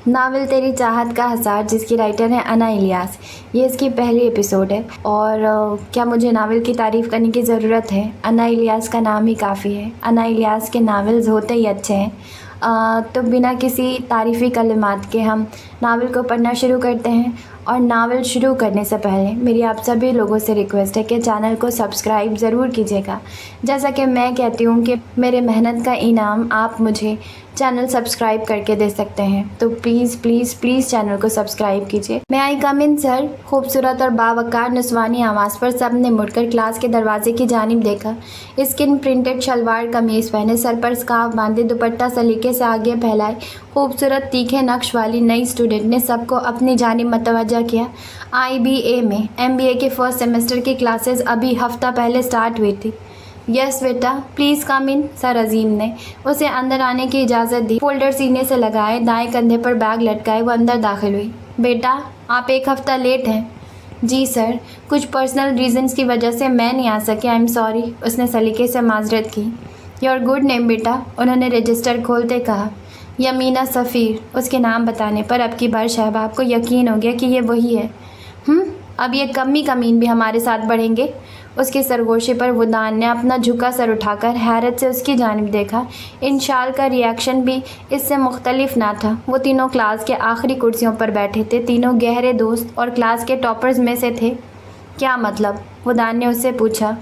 Novel तेरी चाहत का हसार, जिसकी राइटर है अना इलियास। ये इसकी पहली एपिसोड है और क्या मुझे नावल की तारीफ़ करने की ज़रूरत है? अना इलियास का नाम ही काफ़ी है। अना इलियास के नावल्स होते ही अच्छे हैं। तो बिना किसी तारीफ़ी कलिमात के हम नावल को पढ़ना शुरू करते हैं। और नावल शुरू करने से पहले मेरी आप सभी लोगों से रिक्वेस्ट है कि चैनल को सब्सक्राइब ज़रूर कीजिएगा। जैसा कि मैं कहती हूँ कि मेरे मेहनत का इनाम आप मुझे चैनल सब्सक्राइब करके दे सकते हैं, तो प्लीज़ प्लीज़ प्लीज़ चैनल को सब्सक्राइब कीजिए। मैं आई कम इन सर? खूबसूरत और बावकार नस्वानी आवाज़ पर सब ने मुड़कर क्लास के दरवाजे की जानिब देखा। स्किन प्रिंटेड शलवार कमीज़ पहने, सर पर स्कार्फ बांधे, दुपट्टा सलीके से आगे फैलाए खूबसूरत तीखे नक्श वाली नई स्टूडेंट ने सबको अपनी जानिब मतवज्जा किया। IBA में MBA के फर्स्ट सेमेस्टर की क्लासेस अभी हफ्ता पहले स्टार्ट हुई थी। यस बेटा, प्लीज़ कम इन, सर अजीम ने उसे अंदर आने की इजाज़त दी। फोल्डर सीने से लगाए, दाएं कंधे पर बैग लटकाए वो अंदर दाखिल हुई। बेटा, आप एक हफ़्ता लेट हैं। जी सर, कुछ पर्सनल रीजंस की वजह से मैं नहीं आ सके, आई एम सॉरी, उसने सलीके से माजरत की। योर गुड नेम बेटा, उन्होंने रजिस्टर खोलते कहा। यमीना सफ़ीर, उसके नाम बताने पर अब की बार शहबाब को यकीन हो गया कि ये वही है। अब ये कमी कमीन भी हमारे साथ बढ़ेंगे। उसके सरगोशे पर वुदान ने अपना झुका सर उठाकर हैरत से उसकी जानिब देखा। इंशाल का रिएक्शन भी इससे मुख्तलिफ ना था। वो तीनों क्लास के आखिरी कुर्सियों पर बैठे थे, तीनों गहरे दोस्त और क्लास के टॉपर्स में से थे। क्या मतलब? वुदान ने उससे पूछा।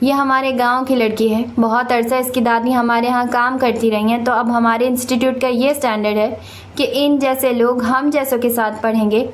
ये हमारे गांव की लड़की है, बहुत अरसा इसकी दादी हमारे यहाँ काम करती रही हैं, तो अब हमारे इंस्टीट्यूट का ये स्टैंडर्ड है कि इन जैसे लोग हम जैसों के साथ पढ़ेंगे।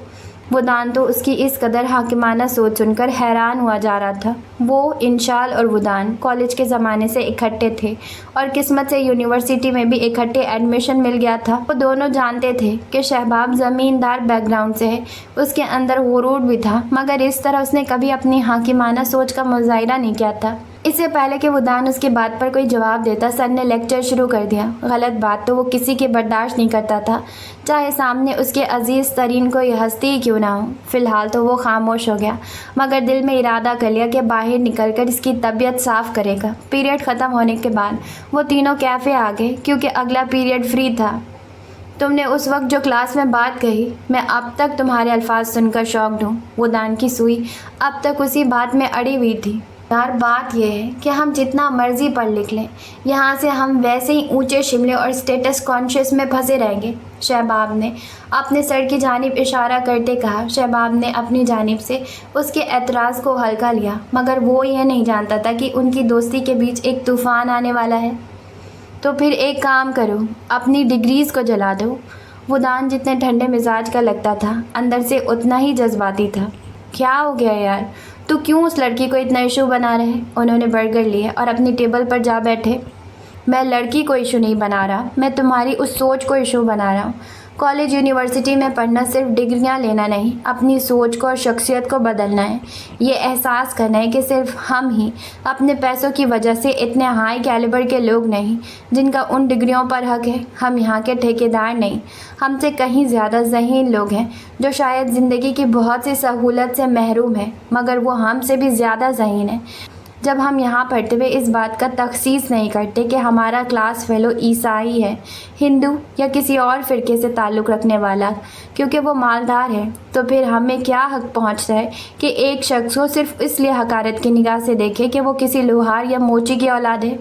वुदान तो उसकी इस कदर हाकिमाना सोच सुनकर हैरान हुआ जा रहा था। वो, इंशाल और वुदान कॉलेज के ज़माने से इकट्ठे थे और किस्मत से यूनिवर्सिटी में भी इकट्ठे एडमिशन मिल गया था। वो दोनों जानते थे कि शहबाब ज़मींदार बैकग्राउंड से है, उसके अंदर गुरूर भी था, मगर इस तरह उसने कभी अपनी हाकिमाना सोच का मुज़ाहिरा नहीं किया था। इससे पहले कि वुदान उसकी बात पर कोई जवाब देता, सर ने लेक्चर शुरू कर दिया। गलत बात तो वो किसी की बर्दाश्त नहीं करता था, चाहे सामने उसके अजीज़ तरीन कोई हस्ती ही क्यों ना हो। फ़िलहाल तो वो खामोश हो गया, मगर दिल में इरादा कर लिया कि बाहर निकलकर इसकी तबीयत साफ़ करेगा। पीरियड ख़त्म होने के बाद वो तीनों कैफ़े आ गए, क्योंकि अगला पीरियड फ्री था। तुमने उस वक्त जो क्लास में बात कही, मैं अब तक तुम्हारे अल्फाज सुनकर शॉक्ड हूँ। वुदान की सुई अब तक उसी बात में अड़ी हुई थी। यार, बात यह है कि हम जितना मर्जी पढ़ लिख लें, यहाँ से हम वैसे ही ऊंचे शिमले और स्टेटस कॉन्शियस में फंसे रहेंगे, शहबाब ने अपने सर की जानिब इशारा करते कहा। शहबाब ने अपनी जानिब से उसके एतराज़ को हल्का लिया, मगर वो ये नहीं जानता था कि उनकी दोस्ती के बीच एक तूफ़ान आने वाला है। तो फिर एक काम करो, अपनी डिग्रीज़ को जला दो। वुदान जितने ठंडे मिजाज का लगता था, अंदर से उतना ही जज्बाती था। क्या हो गया यार, तू क्यों उस लड़की को इतना इशू बना रहे? उन्होंने बर्गर लिए और अपनी टेबल पर जा बैठे। मैं लड़की को इशू नहीं बना रहा, मैं तुम्हारी उस सोच को इशू बना रहा हूँ। कॉलेज यूनिवर्सिटी में पढ़ना सिर्फ डिग्रियाँ लेना नहीं, अपनी सोच को और शख्सियत को बदलना है। ये एहसास करना है कि सिर्फ हम ही अपने पैसों की वजह से इतने हाई कैलिबर के लोग नहीं जिनका उन डिग्रियों पर हक है। हम यहाँ के ठेकेदार नहीं, हमसे कहीं ज़्यादा ज़हीन लोग हैं जो शायद ज़िंदगी की बहुत सी सहूलत से महरूम हैं, मगर वो हमसे भी ज़्यादा ज़हीन है। जब हम यहाँ पढ़ते हुए इस बात का तखसीस नहीं करते कि हमारा क्लास फेलो ईसाई है, हिंदू या किसी और फ़िरके से ताल्लुक़ रखने वाला, क्योंकि वो मालदार है, तो फिर हमें क्या हक पहुँचता है कि एक शख्स को सिर्फ इसलिए हकारत की निगाह से देखे कि वो किसी लोहार या मोची की औलाद है।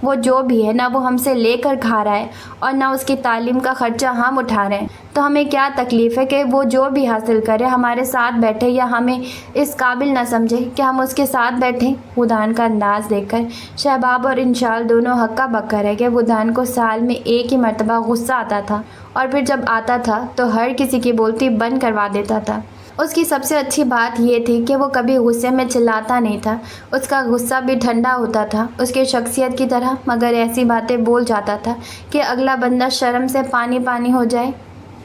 वो जो भी है ना, वो हमसे लेकर खा रहा है और ना उसकी तालीम का ख़र्चा हम उठा रहे हैं। तो हमें क्या तकलीफ़ है कि वो जो भी हासिल करे हमारे साथ बैठे, या हमें इस काबिल ना समझे कि हम उसके साथ बैठें। वुदान का अंदाज़ देखकर शहबाब और इंशाल दोनों हक्का बक्का रह गए। वुदान को साल में एक ही मरतबा गुस्सा आता था, और फिर जब आता था तो हर किसी की बोलती बंद करवा देता था। उसकी सबसे अच्छी बात यह थी कि वो कभी गुस्से में चिल्लाता नहीं था, उसका गुस्सा भी ठंडा होता था उसकी शख्सियत की तरह, मगर ऐसी बातें बोल जाता था कि अगला बंदा शर्म से पानी पानी हो जाए।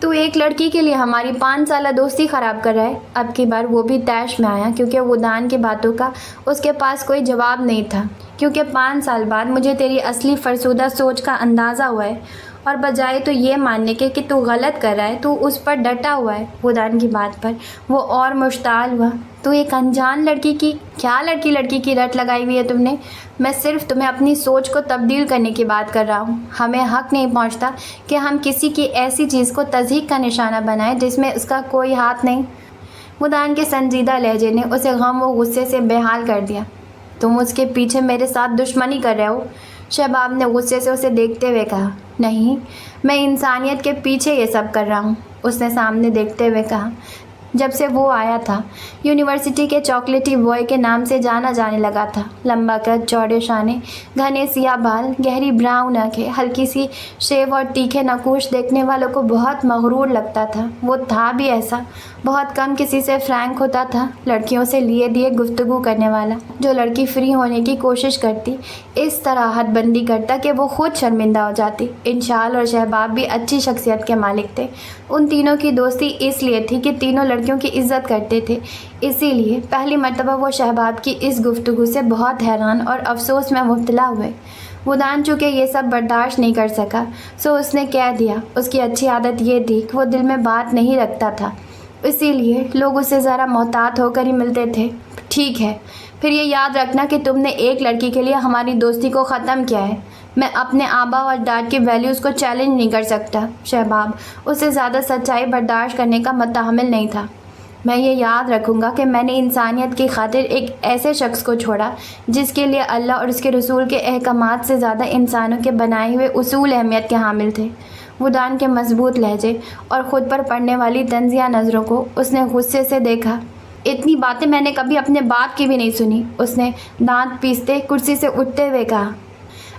तो एक लड़की के लिए हमारी 5 साल दोस्ती ख़राब कर रहा है। अब की बार वो भी तैश में आया, क्योंकि वुदान की बातों का उसके पास कोई जवाब नहीं था। क्योंकि 5 साल बाद मुझे तेरी असली फरसुदा सोच का अंदाज़ा हुआ है। और बजाय तो ये मानने के कि तू गलत कर रहा है, तू उस पर डटा हुआ है वुदान की बात पर। वो और मुश्ताल हुआ। तो एक अनजान लड़की की क्या लड़की की रट लगाई हुई है तुमने? मैं सिर्फ तुम्हें अपनी सोच को तब्दील करने की बात कर रहा हूँ। हमें हक नहीं पहुँचता कि हम किसी की ऐसी चीज़ को तज़हीक का निशाना बनाएं जिसमें उसका कोई हाथ नहीं। वुदान के संजीदा लहजे ने उसे गम व गुस्से से बेहाल कर दिया। तुम उसके पीछे मेरे साथ दुश्मनी कर रहे हो? शहबाब ने गुस्से से उसे देखते हुए कहा। नहीं, मैं इंसानियत के पीछे ये सब कर रहा हूँ, उसने सामने देखते हुए कहा। जब से वो आया था यूनिवर्सिटी के चॉकलेटी बॉय के नाम से जाना जाने लगा था। लंबा कद, चौड़े शाने, घने सिया बाल, गहरी ब्राउन आंखें, हल्की सी शेव और तीखे नकूश देखने वालों को बहुत मगरूर लगता था। वो था भी ऐसा। बहुत कम किसी से फ्रैंक होता था, लड़कियों से लिए दिए गुफ्तगू करने वाला। जो लड़की फ्री होने की कोशिश करती इस तरह हदबंदी करता कि वो खुद शर्मिंदा हो जाती। इंशाल और शहबाब भी अच्छी शख्सियत के मालिक थे। उन तीनों की दोस्ती इसलिए थी कि तीनों लड़कियों की इज्जत करते थे। इसीलिए पहली मर्तबा वो शहबाब की इस गुफ्तगू से बहुत हैरान और अफसोस में मुब्तला हुए। वुदान चूँकि ये सब बर्दाश्त नहीं कर सका, सो उसने कह दिया। उसकी अच्छी आदत ये थी कि वो दिल में बात नहीं रखता था, इसीलिए लोग उससे ज़रा मोहतात होकर ही मिलते थे। ठीक है, फिर ये याद रखना कि तुमने एक लड़की के लिए हमारी दोस्ती को ख़त्म किया है। मैं अपने आबा और अजदाद की वैल्यूज़ को चैलेंज नहीं कर सकता। शहबाब उससे ज़्यादा सच्चाई बर्दाश्त करने का मुतहम्मिल नहीं था। मैं ये याद रखूँगा कि मैंने इंसानियत की खातिर एक ऐसे शख्स को छोड़ा जिसके लिए अल्लाह और उसके रसूल के अहकामात से ज़्यादा इंसानों के बनाए हुए उसूल अहमियत के हामिल थे। वुदान के मजबूत लहजे और ख़ुद पर पड़ने वाली तंजिया नज़रों को उसने गुस्से से देखा। इतनी बातें मैंने कभी अपने बाप की भी नहीं सुनी, उसने दांत पीसते कुर्सी से उठते हुए कहा।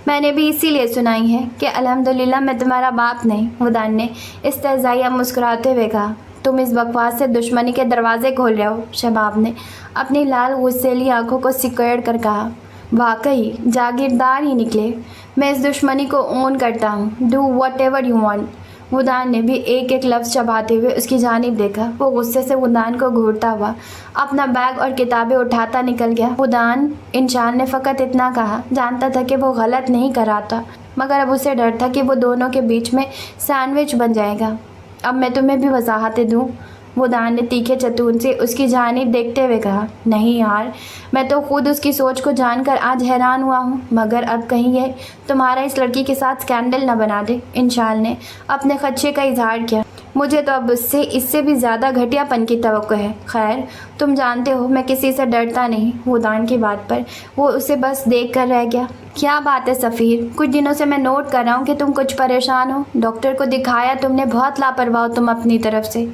मैंने भी इसीलिए सुनाई है कि अल्हम्दुलिल्लाह मैं तुम्हारा बाप नहीं, वुदान ने इस्तेज़ाइया मुस्कुराते हुए कहा। तुम इस बकवास से दुश्मनी के दरवाजे खोल रहे हो, शहबाब ने अपनी लाल गुस्सेली आंखों को सिकोड़ कर कहा। वाकई जागीरदार ही निकले। मैं इस दुश्मनी को ओन करता हूँ। Do whatever you want. वुदान ने भी एक एक लफ्ज़ चबाते हुए उसकी जानिब देखा। वो गुस्से से वुदान को घूरता हुआ अपना बैग और किताबें उठाता निकल गया। वुदान इंशान ने फ़कत इतना कहा। जानता था कि वो गलत नहीं कर रहा था, मगर अब उसे डर था कि वो दोनों के बीच में सैंडविच बन जाएगा। अब मैं तुम्हें भी वजाहतें दूँ, वुदान ने तीखे चतून से उसकी जानिब देखते हुए कहा। नहीं यार, मैं तो खुद उसकी सोच को जानकर आज हैरान हुआ हूँ, मगर अब कहीं ये तुम्हारा इस लड़की के साथ स्कैंडल न बना दे। इंशाल ने अपने खदशे का इजहार किया। मुझे तो अब उससे इससे भी ज़्यादा घटियापन की तवक्को है। खैर, तुम जानते हो मैं किसी से डरता नहीं। वुदान की बात पर वो उसे बस देख कर रह गया। क्या बात है सफ़ीर, कुछ दिनों से मैं नोट कर रहा हूँ कि तुम कुछ परेशान हो। डॉक्टर को दिखाया तुमने, बहुत लापरवाह हो तुम अपनी तरफ से।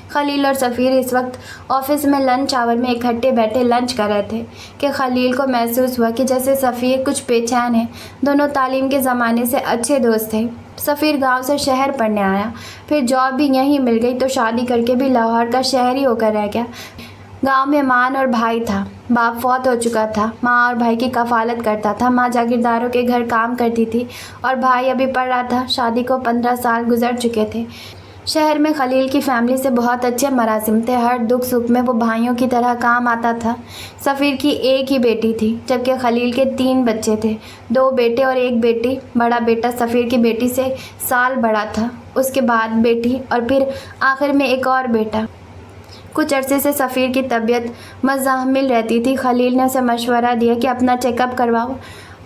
खलील और सफ़ीर इस वक्त ऑफिस में लंच आवर में इकट्ठे बैठे लंच कर रहे थे कि खलील को महसूस हुआ कि जैसे सफ़ीर कुछ बेचैन है। दोनों तालीम के ज़माने से अच्छे दोस्त थे। सफ़ीर गांव से शहर पढ़ने आया, फिर जॉब भी यहीं मिल गई तो शादी करके भी लाहौर का शहरी होकर रह गया। गांव में माँ और भाई था। बाप फौत हो चुका था। माँ और भाई की कफ़ालत करता था। माँ जागीरदारों के घर काम करती थी और भाई अभी पढ़ रहा था। शादी को 15 साल गुजर चुके थे। शहर में खलील की फैमिली से बहुत अच्छे मरासिम थे। हर दुख सुख में वो भाइयों की तरह काम आता था। सफ़ीर की एक ही बेटी थी, जबकि खलील के 3 बच्चे थे, 2 बेटे और 1 बेटी। बड़ा बेटा सफ़ीर की बेटी से साल बड़ा था, उसके बाद बेटी और फिर आखिर में एक और बेटा। कुछ अरसे से सफ़ीर की तबीयत मज़ाहमिल रहती थी। खलील ने उसे मशवरा दिया कि अपना चेकअप करवाओ।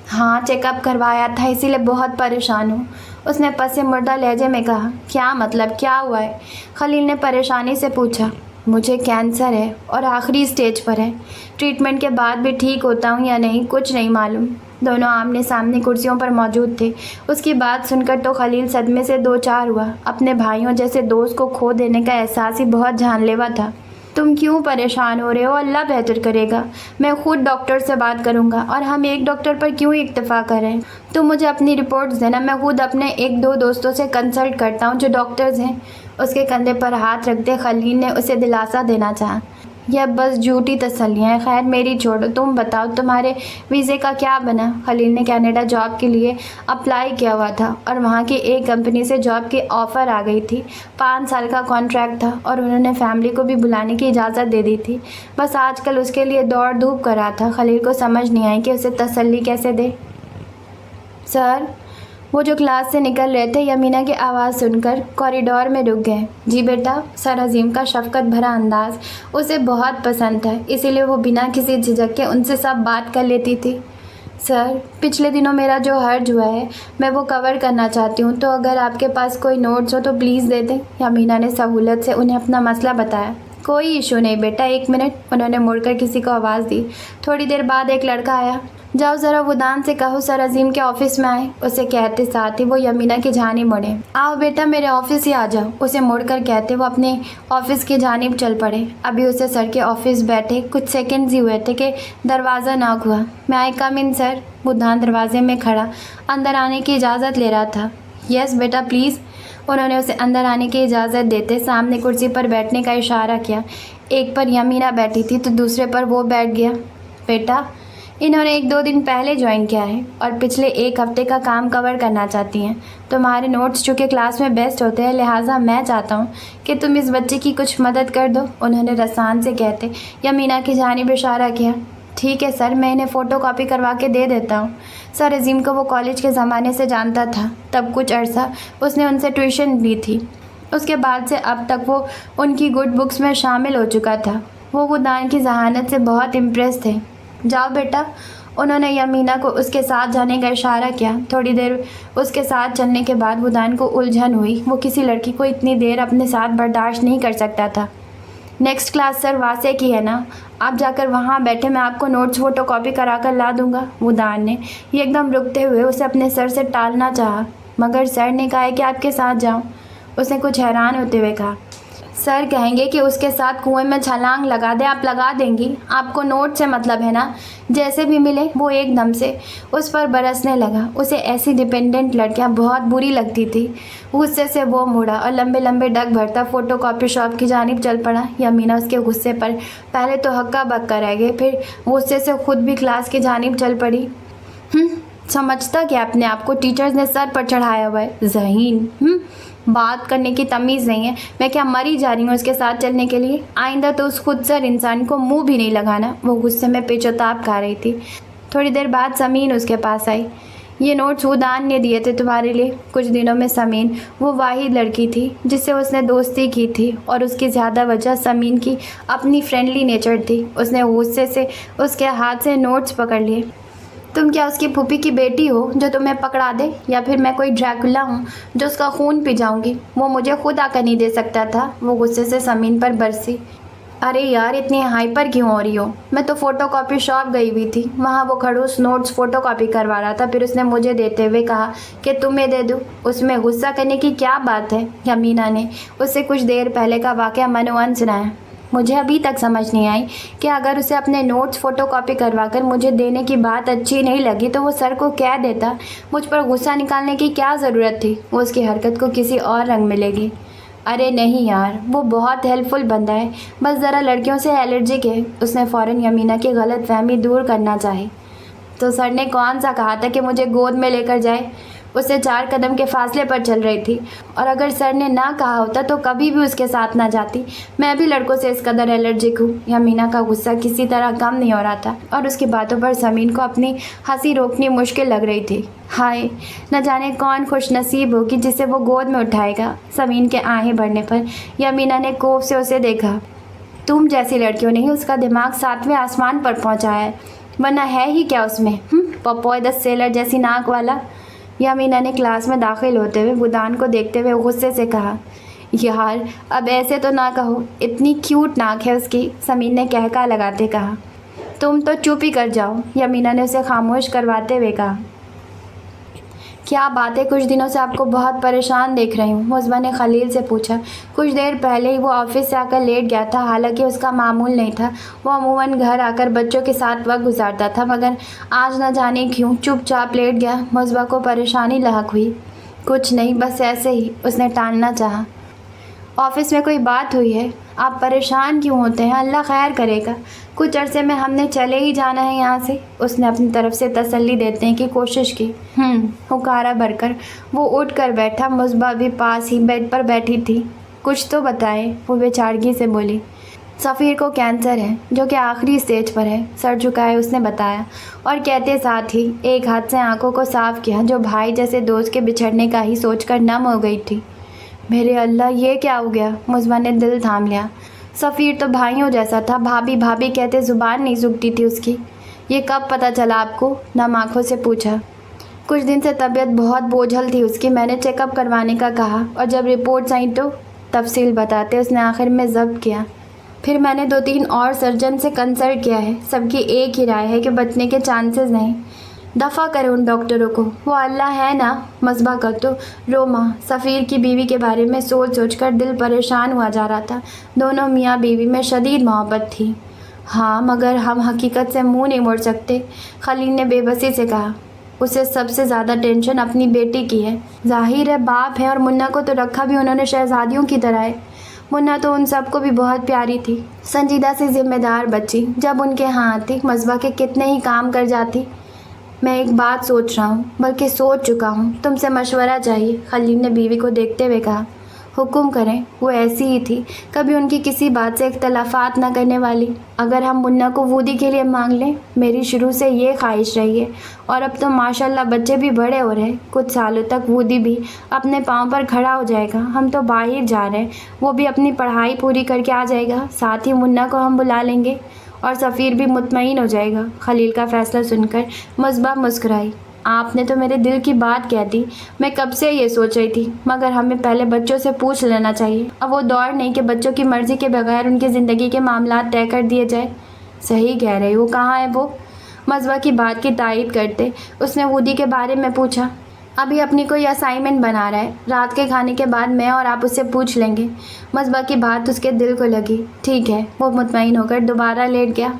हाँ, चेकअप करवाया था, इसीलिए बहुत परेशान हूँ, उसने पसे मुर्दा लहजे में कहा। क्या मतलब, क्या हुआ है? खलील ने परेशानी से पूछा। मुझे कैंसर है और आखिरी स्टेज पर है। ट्रीटमेंट के बाद भी ठीक होता हूँ या नहीं कुछ नहीं मालूम। दोनों आमने सामने कुर्सियों पर मौजूद थे। उसकी बात सुनकर तो खलील सदमे से दो चार हुआ। अपने भाइयों जैसे दोस्त को खो देने का एहसास ही बहुत जानलेवा था। तुम क्यों परेशान हो रहे हो? अल्लाह बेहतर करेगा। मैं खुद डॉक्टर से बात करूंगा। और हम एक डॉक्टर पर क्यों इत्तेफाक करें? तुम मुझे अपनी रिपोर्ट्स देना, मैं खुद अपने 1-2 दोस्तों से कंसल्ट करता हूं जो डॉक्टर्स हैं। उसके कंधे पर हाथ रखते खलील ने उसे दिलासा देना चाहा। यह बस झूठी तसल्लियाँ हैं। खैर मेरी छोड़ो, तुम बताओ तुम्हारे वीज़े का क्या बना? खलील ने कनाडा जॉब के लिए अप्लाई किया हुआ था और वहाँ की एक कंपनी से जॉब की ऑफ़र आ गई थी। 5 साल का कॉन्ट्रैक्ट था और उन्होंने फैमिली को भी बुलाने की इजाज़त दे दी थी। बस आजकल उसके लिए दौड़ धूप कर रहा था। खलील को समझ नहीं आई कि उसे तसल्ली कैसे दे। सर, वो जो क्लास से निकल रहे थे यमीना की आवाज़ सुनकर कॉरिडोर में रुक गए। जी बेटा। सर अजीम का शफकत भरा अंदाज उसे बहुत पसंद था, इसीलिए वो बिना किसी झिझक के उनसे सब बात कर लेती थी। सर, पिछले दिनों मेरा जो हर्ज हुआ है मैं वो कवर करना चाहती हूँ, तो अगर आपके पास कोई नोट्स हो तो प्लीज़ दे दें। यमीना ने सहूलत से उन्हें अपना मसला बताया। कोई इशू नहीं बेटा, 1 मिनट। उन्होंने मुड़कर किसी को आवाज़ दी। थोड़ी देर बाद एक लड़का आया। जाओ ज़रा वुदान से कहो सर अजीम के ऑफिस में आए। उसे कहते साथ ही वो यमीना की जानिब मुड़े। आओ बेटा मेरे ऑफिस ही आ जाओ। उसे मुड़कर कहते वो अपने ऑफिस की जानिब चल पड़े। अभी उसे सर के ऑफिस बैठे कुछ सेकंड्स ही हुए थे कि दरवाज़ा नॉक हुआ। मैं आई कम इन सर। वुदान दरवाजे में खड़ा अंदर आने की इजाज़त ले रहा था। यस बेटा प्लीज़। उन्होंने उसे अंदर आने की इजाज़त देते सामने कुर्सी पर बैठने का इशारा किया। एक पर यमीना बैठी थी तो दूसरे पर वो बैठ गया। बेटा, इन्होंने 1-2 दिन पहले ज्वाइन किया है और पिछले 1 हफ्ते का काम कवर करना चाहती हैं। तुम्हारे नोट्स चूँकि क्लास में बेस्ट होते हैं, लिहाजा मैं चाहता हूँ कि तुम इस बच्चे की कुछ मदद कर दो। उन्होंने रसान से कहते यमीना की जानिब इशारा किया। ठीक है सर, मैं इन्हें फ़ोटोकॉपी करवा के दे देता हूँ। सर अजीम को वो कॉलेज के ज़माने से जानता था। तब कुछ अरसा उसने उनसे ट्यूशन ली थी। उसके बाद से अब तक वो उनकी गुड बुक्स में शामिल हो चुका था। वो वुदान की जहानत से बहुत इम्प्रेस थे। जाओ बेटा। उन्होंने यमीना को उसके साथ जाने का इशारा किया। थोड़ी देर उसके साथ चलने के बाद वुदान को उलझन हुई। वो किसी लड़की को इतनी देर अपने साथ बर्दाश्त नहीं कर सकता था। नेक्स्ट क्लास सर वासे की है ना, आप जाकर वहाँ बैठे, मैं आपको नोट्स फ़ोटोकॉपी करा कर ला दूँगा। वुदान ने ये एकदम रुकते हुए उसे अपने सर से टालना चाहा, मगर सर ने कहा कि आपके साथ जाऊँ। उसने कुछ हैरान होते हुए कहा, सर कहेंगे कि उसके साथ कुएं में छलांग लगा दे, आप लगा देंगी? आपको नोट से मतलब है ना? जैसे भी मिले। वो एकदम से उस पर बरसने लगा। उसे ऐसी डिपेंडेंट लड़कियां बहुत बुरी लगती थी। गुस्से से वो मुड़ा और लंबे लंबे डग भरता फ़ोटोकॉपी शॉप की जानिब चल पड़ा। यमीना उसके गुस्से पर पहले तो हक्का बक्का रह गई, फिर गुस्से से खुद भी क्लास की जानिब चल पड़ी। समझता क्या अपने आप को? टीचर्स ने सर पर चढ़ाया हुआ है। ज़हीन, बात करने की तमीज़ नहीं है। मैं क्या मरी जा रही हूँ उसके साथ चलने के लिए? आइंदा तो उस खुदसर इंसान को मुंह भी नहीं लगाना। वो गुस्से में पेचोताप खा रही थी। थोड़ी देर बाद समीन उसके पास आई। ये नोट्स वुदान ने दिए थे तुम्हारे लिए। कुछ दिनों में समीन वो वाहिद लड़की थी जिससे उसने दोस्ती की थी, और उसकी ज़्यादा वजह समीन की अपनी फ्रेंडली नेचर थी। उसने गुस्से से उसके हाथ से नोट्स पकड़ लिए। तुम क्या उसकी फूफी की बेटी हो जो तुम्हें पकड़ा दे, या फिर मैं कोई ड्रैकुला हूँ जो उसका खून पी जाऊँगी? वो मुझे खुद आकर नहीं दे सकता था। वो गुस्से से समीन पर बरसी। अरे यार, इतनी हाइपर क्यों हो रही हो? मैं तो फ़ोटोकॉपी शॉप गई हुई थी, वहाँ वो खड़ूस नोट्स फ़ोटोकॉपी करवा रहा था। फिर उसने मुझे देते हुए कहा कि तुम्हें दे दूँ। उसमें गुस्सा करने की क्या बात है? यमीना ने उससे कुछ देर पहले का वाक़या मनोवन सुनाया। मुझे अभी तक समझ नहीं आई कि अगर उसे अपने नोट्स फ़ोटोकॉपी करवाकर मुझे देने की बात अच्छी नहीं लगी तो वो सर को कह देता। मुझ पर गुस्सा निकालने की क्या ज़रूरत थी? वो उसकी हरकत को किसी और रंग में लेगी। अरे नहीं यार, वो बहुत हेल्पफुल बंदा है, बस ज़रा लड़कियों से एलर्जिक है। उसने फ़ौरन यमीना की गलतफहमी दूर करना चाही। तो सर ने कौन सा कहा था कि मुझे गोद में लेकर जाए? उससे 4 कदम के फासले पर चल रही थी, और अगर सर ने ना कहा होता तो कभी भी उसके साथ ना जाती। मैं भी लड़कों से इस कदर एलर्जिक हूँ। यमीना का गुस्सा किसी तरह कम नहीं हो रहा था, और उसकी बातों पर समीन को अपनी हंसी रोकनी मुश्किल लग रही थी। हाय, न जाने कौन खुश नसीब होगी जिसे वो गोद में उठाएगा। समीन के आहें भरने पर यमीना ने कोफ से उसे देखा। तुम जैसी लड़कियों ने ही उसका दिमाग 7वें आसमान पर पहुँचाया है, वरना है ही क्या उसमें? पपॉय द सेलर जैसी नाक वाला। यमीना ने क्लास में दाखिल होते हुए वुदान को देखते हुए गुस्से से कहा, यार अब ऐसे तो ना कहो, इतनी क्यूट नाक है उसकी। समीन ने कहका लगाते कहा। तुम तो चुप ही कर जाओ, यमीना ने उसे खामोश करवाते हुए कहा। क्या बात है, कुछ दिनों से आपको बहुत परेशान देख रही हूँ, मुज़्ज़बा ने खलील से पूछा। कुछ देर पहले ही वो ऑफिस से आकर लेट गया था, हालांकि उसका मामूल नहीं था। वो अमूमन घर आकर बच्चों के साथ वक्त गुजारता था, मगर आज न जाने क्यों चुपचाप लेट गया। मुज़्ज़बा को परेशानी लाहक हुई। कुछ नहीं, बस ऐसे ही, उसने टालना चाहा। ऑफिस में कोई बात हुई है? आप परेशान क्यों होते हैं? अल्लाह खैर करेगा। कुछ अरसे में हमने चले ही जाना है यहाँ से। उसने अपनी तरफ से तसल्ली देने की कोशिश की। हुकारा भरकर वो उठ कर बैठा। मुज़्ज़बा भी पास ही बेड पर बैठी थी। कुछ तो बताए, वो बेचारगी से बोली। सफ़ीर को कैंसर है, जो कि आखिरी स्टेज पर है। सर झुकाए उसने बताया और कहते साथ ही एक हाथ से आंखों को साफ किया, जो भाई जैसे दोस्त के बिछड़ने का ही सोचकर नम हो गई थी। मेरे अल्लाह, ये क्या हो गया? मुस्बा ने दिल थाम लिया। सफ़ीर तो भाइयों जैसा था, भाभी भाभी कहते ज़ुबान नहीं सूखती थी उसकी। ये कब पता चला आपको? नम आँखों से पूछा। कुछ दिन से तबीयत बहुत बोझल थी उसकी, मैंने चेकअप करवाने का कहा और जब रिपोर्ट्स आई तो तफसील बताते उसने आखिर में ज़ब्त किया। फिर मैंने 2-3 और सर्जन से कंसल्ट किया है, सबकी एक ही राय है कि बचने के चांसेस नहीं। दफ़ा करें उन डॉक्टरों को, वो अल्लाह है ना। मस्बा का तो रोमा सफ़ीर की बीवी के बारे में सोच सोच कर दिल परेशान हुआ जा रहा था। दोनों मियाँ बीवी में शदीद मोहब्बत थी। हाँ, मगर हम हकीकत से मुँह नहीं मोड़ सकते, खलील ने बेबसी से कहा। उसे सबसे ज़्यादा टेंशन अपनी बेटी की है। जाहिर है बाप है, और मुन्ना को तो रखा भी उन्होंने शहजादियों की तरह है। मुन्ना तो उन सबको भी बहुत प्यारी थी, संजीदा से ज़िम्मेदार बच्ची। जब उनके यहाँ आती मस्बा के कितने ही काम कर जाती। मैं एक बात सोच रहा हूँ, बल्कि सोच चुका हूँ, तुमसे मशवरा चाहिए, खलील ने बीवी को देखते हुए कहा। हुक्म करें। वो ऐसी ही थी, कभी उनकी किसी बात से इख्तलाफात न करने वाली। अगर हम मुन्ना को वूदी के लिए मांग लें, मेरी शुरू से ये ख्वाहिश रही है, और अब तो माशाल्लाह बच्चे भी बड़े हो रहे। कुछ सालों तक वूदी भी अपने पाँव पर खड़ा हो जाएगा। हम तो बाहर जा रहे हैं, वो भी अपनी पढ़ाई पूरी करके आ जाएगा, साथ ही मुन्ना को हम बुला लेंगे और सफ़ीर भी मुतमईन हो जाएगा। खलील का फ़ैसला सुनकर मुस्बा मुस्कुराई। आपने तो मेरे दिल की बात कह दी। मैं कब से ये सोच रही थी, मगर हमें पहले बच्चों से पूछ लेना चाहिए। अब वो दौर नहीं कि बच्चों की मर्ज़ी के बगैर उनकी ज़िंदगी के मामला तय कर दिए जाए। सही कह रही हो, कहाँ है वो? मस्बा की बात की तायीद करते उसने वूदी के बारे में पूछा। अभी अपनी कोई असाइनमेंट बना रहा है, रात के खाने के बाद मैं और आप उससे पूछ लेंगे। मस्बा की बात उसके दिल को लगी। ठीक है, वो मुतमईन होकर दोबारा लेट गया।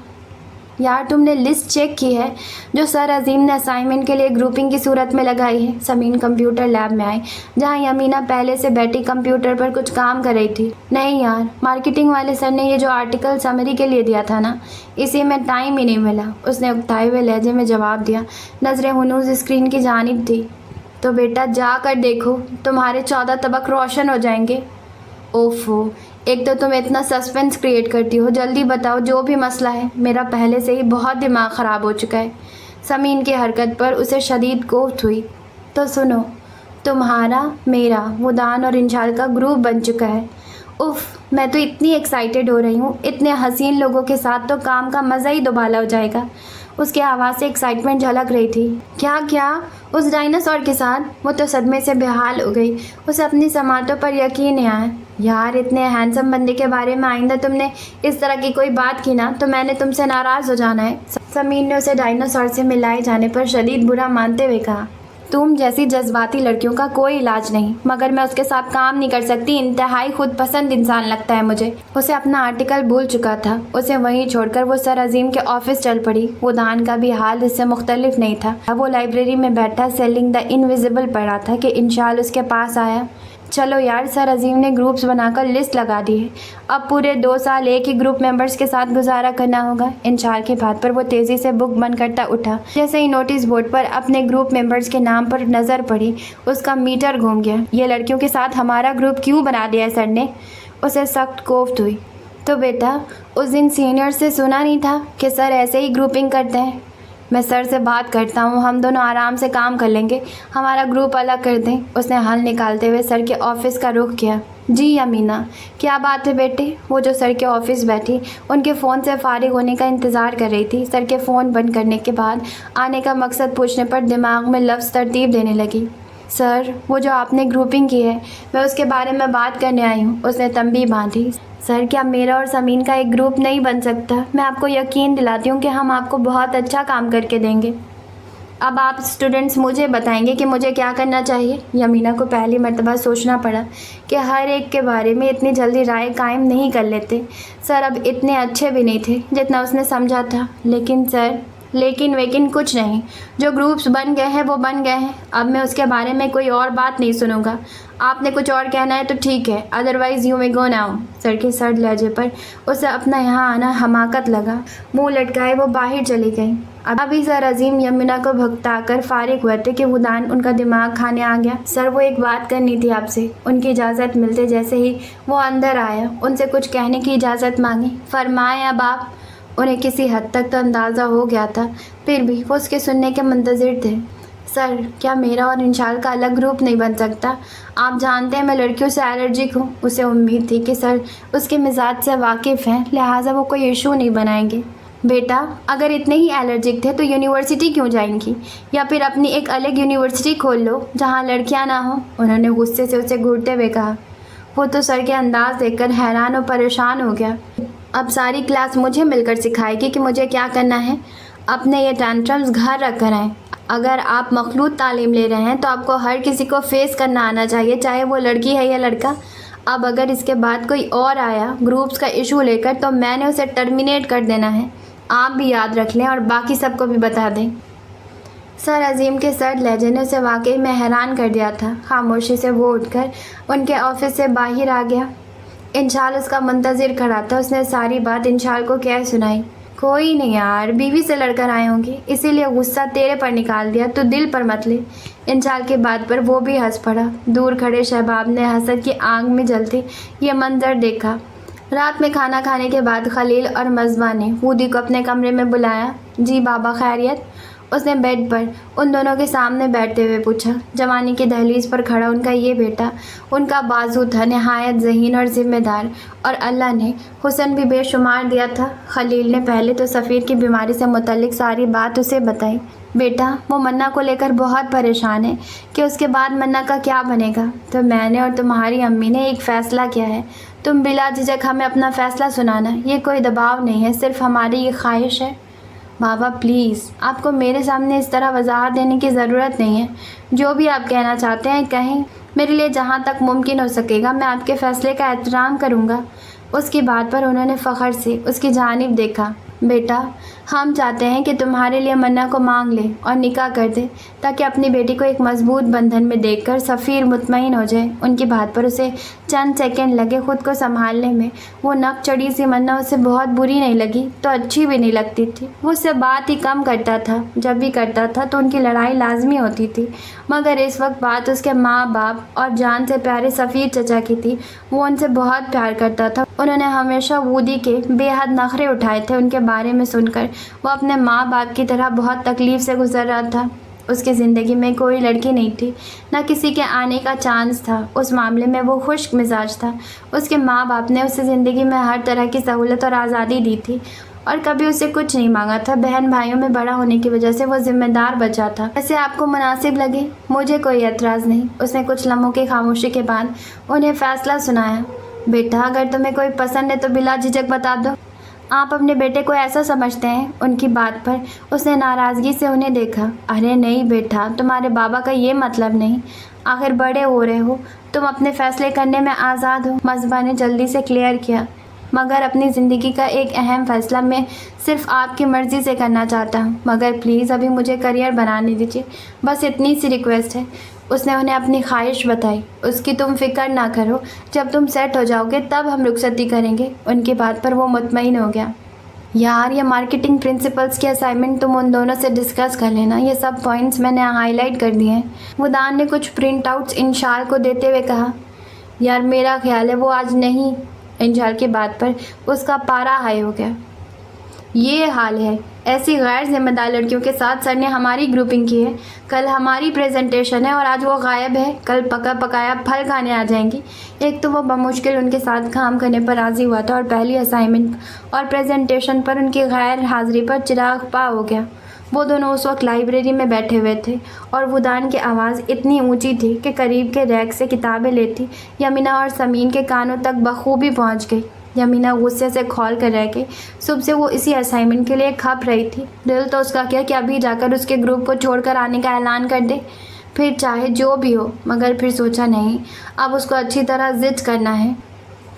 यार, तुमने लिस्ट चेक की है जो सर अजीम ने असाइनमेंट के लिए ग्रुपिंग की सूरत में लगाई है? समीन कंप्यूटर लैब में आई, जहाँ यमीना पहले से बैठी कंप्यूटर पर कुछ काम कर रही थी। नहीं यार, मार्केटिंग वाले सर ने ये जो आर्टिकल समरी के लिए दिया था ना, इसी में टाइम ही नहीं मिला, उसने उकताए हुए लहजे में जवाब दिया। नज़रें हुनूज़ स्क्रीन की जानिब थी। तो बेटा जा कर देखो, तुम्हारे 14 तबक रोशन हो जाएंगे। ओफो, एक तो तुम इतना सस्पेंस क्रिएट करती हो, जल्दी बताओ जो भी मसला है। मेरा पहले से ही बहुत दिमाग ख़राब हो चुका है। समीन की हरकत पर उसे शदीद कोफ्त हुई। तो सुनो, तुम्हारा, मेरा, वुदान और इंशाल का ग्रुप बन चुका है। उफ़, मैं तो इतनी एक्साइटेड हो रही हूँ। इतने हसीन लोगों के साथ तो काम का मज़ा ही दोबाला हो जाएगा। उसके आवाज़ से एक्साइटमेंट झलक रही थी। क्या? उस डायनासोर के साथ? वो तो सदमे से बेहाल हो गई। उसे अपनी समातों पर यकीन नहीं आया। यार, इतने हैंडसम बंदे के बारे में आइंदा तुमने इस तरह की कोई बात की ना तो मैंने तुमसे नाराज़ हो जाना है। समीन ने उसे डायनासोर से मिलाए जाने पर शदीद बुरा मानते हुए कहा। तुम जैसी जज्बाती लड़कियों का कोई इलाज नहीं, मगर मैं उसके साथ काम नहीं कर सकती। इंतहाई खुद पसंद इंसान लगता है मुझे। उसे अपना आर्टिकल भूल चुका था। उसे वहीं छोड़कर वो सर अजीम के ऑफिस चल पड़ी। वुदान का भी हाल इससे मुख्तलिफ नहीं था। वो लाइब्रेरी में बैठा सेलिंग द इनविजिबल पढ़ा था कि इंशाल उसके पास आया। चलो यार, सर अजीम ने ग्रुप्स बनाकर लिस्ट लगा दी है। अब पूरे 2 साल एक ही ग्रुप मेंबर्स के साथ गुजारा करना होगा। इंशाल की बात पर वो तेज़ी से बुक बंद करता उठा। जैसे ही नोटिस बोर्ड पर अपने ग्रुप मेंबर्स के नाम पर नज़र पड़ी, उसका मीटर घूम गया। ये लड़कियों के साथ हमारा ग्रुप क्यों बना दिया है सर ने? उसे सख्त कोफ्त हुई। तो बेटा, उस दिन सीनियर से सुना नहीं था कि सर ऐसे ही ग्रुपिंग करते हैं? मैं सर से बात करता हूँ, हम दोनों आराम से काम कर लेंगे। हमारा ग्रुप अलग कर दें। उसने हल निकालते हुए सर के ऑफिस का रुख किया। जी अमीना, क्या बात है बेटे? वो जो सर के ऑफिस बैठी उनके फ़ोन से फारिग होने का इंतज़ार कर रही थी। सर के फ़ोन बंद करने के बाद आने का मकसद पूछने पर दिमाग में लफ्ज़ तरतीब देने लगी। सर, वो जो आपने ग्रुपिंग की है, मैं उसके बारे में बात करने आई हूँ। उसने तंबी बांधी। सर, क्या मेरा और समीन का एक ग्रुप नहीं बन सकता? मैं आपको यकीन दिलाती हूँ कि हम आपको बहुत अच्छा काम करके देंगे। अब आप स्टूडेंट्स मुझे बताएंगे कि मुझे क्या करना चाहिए। यमीना को पहली मर्तबा सोचना पड़ा कि हर एक के बारे में इतनी जल्दी राय कायम नहीं कर लेते। सर अब इतने अच्छे भी नहीं थे जितना उसने समझा था। लेकिन सर, लेकिन कुछ नहीं। जो ग्रुप्स बन गए हैं वो बन गए हैं। अब मैं उसके बारे में कोई और बात नहीं सुनूंगा। आपने कुछ और कहना है तो ठीक है, otherwise you may go now. Sir के सर्द लहजे पर उसे अपना यहाँ आना हमाकत लगा। मुंह लटकाए वो बाहर चली गई। अभी सर अजीम यमुना को भुगताकर फारिग हुए थे कि वुदान उनका दिमाग खाने आ गया। सर वो एक बात करनी थी आपसे। उनकी इजाज़त मिलते जैसे ही वो अंदर आया, उनसे कुछ कहने की इजाज़त मांगी। फरमाएं अब आप। उन्हें किसी हद तक तो अंदाज़ा हो गया था, फिर भी वो उसके सुनने के मुंतज़िर थे। सर क्या मेरा और इंशाल का अलग ग्रुप नहीं बन सकता? आप जानते हैं मैं लड़कियों से एलर्जिक हूँ। उसे उम्मीद थी कि सर उसके मिजाज से वाकिफ़ हैं, लिहाजा वो कोई इशू नहीं बनाएंगे। बेटा अगर इतने ही एलर्जिक थे तो यूनिवर्सिटी क्यों जाएंगी, या फिर अपनी एक अलग यूनिवर्सिटी खोल लो जहाँ लड़कियाँ ना हो। उन्होंने गुस्से से उसे घूरते हुए कहा। वो तो सर के अंदाज देखकर हैरान और परेशान हो गया। अब सारी क्लास मुझे मिलकर सिखाएगी कि मुझे क्या करना है। अपने ये टेंट्रम्स घर रख कर आएँ। अगर आप मखलूत तालीम ले रहे हैं तो आपको हर किसी को फेस करना आना चाहिए, चाहे वो लड़की है या लड़का। अब अगर इसके बाद कोई और आया ग्रुप्स का इशू लेकर तो मैंने उसे टर्मिनेट कर देना है। आप भी याद रख लें और बाकी सबको भी बता दें। सर अजीम के सर्द लहजे ने उसे वाकई में हैरान कर दिया था। खामोशी से वो उठकर उनके ऑफिस से बाहर आ गया। इंशाल उसका मुंतज़िर खड़ा था। उसने सारी बात इंशाल को क्या सुनाई। कोई नहीं यार, बीवी से लड़कर आए होंगे इसीलिए गुस्सा तेरे पर निकाल दिया, तो दिल पर मत ले। इंशाल की बात पर वो भी हंस पड़ा। दूर खड़े शहबाब ने हसद की आग में जलते ये मंजर देखा। रात में खाना खाने के बाद खलील और मजबा ने वूदी को अपने कमरे में बुलाया। जी बाबा खैरियत? उसने बेड पर उन दोनों के सामने बैठते हुए पूछा। जवानी की दहलीज पर खड़ा उनका ये बेटा उनका बाजू था, नहायत ज़हीन और ज़िम्मेदार, और अल्लाह ने हुस्न भी बेशुमार दिया था। खलील ने पहले तो सफ़ीर की बीमारी से मुतल्लिक सारी बात उसे बताई। बेटा वो मन्ना को लेकर बहुत परेशान है कि उसके बाद मन्ना का क्या बनेगा। तो मैंने और तुम्हारी अम्मी ने एक फ़ैसला किया है। तुम बिला झिझक हमें अपना फ़ैसला सुनाना। ये कोई दबाव नहीं है, सिर्फ हमारी ये ख्वाहिश है। बाबा प्लीज़, आपको मेरे सामने इस तरह वजाहत देने की ज़रूरत नहीं है। जो भी आप कहना चाहते हैं कहें। मेरे लिए जहाँ तक मुमकिन हो सकेगा मैं आपके फ़ैसले का एहतराम करूँगा। उसकी बात पर उन्होंने फ़ख्र से उसकी जानिब देखा। बेटा हम चाहते हैं कि तुम्हारे लिए मन्ना को मांग ले और निकाह कर दे, ताकि अपनी बेटी को एक मजबूत बंधन में देखकर सफ़ीर मुतमईन हो जाए। उनकी बात पर उसे चंद सेकंड लगे खुद को संभालने में। वो नक चढ़ी सी मन्ना उसे बहुत बुरी नहीं लगी तो अच्छी भी नहीं लगती थी। वो उससे बात ही कम करता था, जब भी करता था तो उनकी लड़ाई लाजमी होती थी। मगर इस वक्त बात उसके माँ बाप और जान से प्यारे सफ़ीर चचा की थी। वो उनसे बहुत प्यार करता था। उन्होंने हमेशा वूदी के बेहद नखरे उठाए थे। उनके बारे में सुनकर वो अपने माँ बाप की तरह बहुत तकलीफ़ से गुजर रहा था। उसकी ज़िंदगी में कोई लड़की नहीं थी, न किसी के आने का चांस था। उस मामले में वो खुश्क मिजाज था। उसके माँ बाप ने उसे ज़िंदगी में हर तरह की सहूलत और आज़ादी दी थी और कभी उसे कुछ नहीं मांगा था। बहन भाइयों में बड़ा होने की वजह से वो जिम्मेदार बचा था। ऐसे आपको मुनासिब लगे, मुझे कोई एतराज़ नहीं। उसने कुछ लम्हों की खामोशी के बाद उन्हें फ़ैसला सुनाया। बेटा अगर तुम्हें कोई पसंद है तो बिला झिझक बता दो। आप अपने बेटे को ऐसा समझते हैं? उनकी बात पर उसने नाराज़गी से उन्हें देखा। अरे नहीं बेटा, तुम्हारे बाबा का ये मतलब नहीं। आखिर बड़े हो रहे हो, तुम अपने फ़ैसले करने में आज़ाद हो। मजबा ने जल्दी से क्लियर किया। मगर अपनी ज़िंदगी का एक अहम फ़ैसला मैं सिर्फ आपकी मर्ज़ी से करना चाहता हूँ। मगर प्लीज़ अभी मुझे करियर बनाने दीजिए, बस इतनी सी रिक्वेस्ट है। उसने उन्हें अपनी ख्वाहिश बताई। उसकी तुम फ़िक्र ना करो, जब तुम सेट हो जाओगे तब हम रुखसती करेंगे। उनकी बात पर वो मुतमईन हो गया। यार ये मार्केटिंग प्रिंसिपल्स की असाइनमेंट तुम उन दोनों से डिस्कस कर लेना। ये सब पॉइंट्स मैंने हाईलाइट कर दिए हैं। वुदान ने कुछ प्रिंट आउट्स इंशाल को देते हुए कहा। यार मेरा ख्याल है वो आज नहीं। इंशाल की बात पर उसका पारा हाई हो गया। ये हाल है, ऐसी गैर जिम्मेदार लड़कियों के साथ सर ने हमारी ग्रुपिंग की है। कल हमारी प्रेजेंटेशन है और आज वो गायब है। कल पका पकाया फल खाने आ जाएंगी। एक तो वो बमुश्किल उनके साथ काम करने पर राज़ी हुआ था और पहली असाइनमेंट और प्रेजेंटेशन पर उनकी गैर हाज़िरी पर चिराग पा हो गया। वो दोनों उस वक्त लाइब्रेरी में बैठे हुए थे और वुदान की आवाज़ इतनी ऊंची थी कि करीब के रैक से किताबें लेती यमीना और समीन के कानों तक बखूबी पहुंच गई। यमीना गुस्से से खौल कर रह गई। सुबह से वो इसी असाइनमेंट के लिए खप रही थी। दिल तो उसका क्या कि अभी जाकर उसके ग्रुप को छोड़कर आने का ऐलान कर दे, फिर चाहे जो भी हो। मगर फिर सोचा नहीं, अब उसको अच्छी तरह जिद करना है।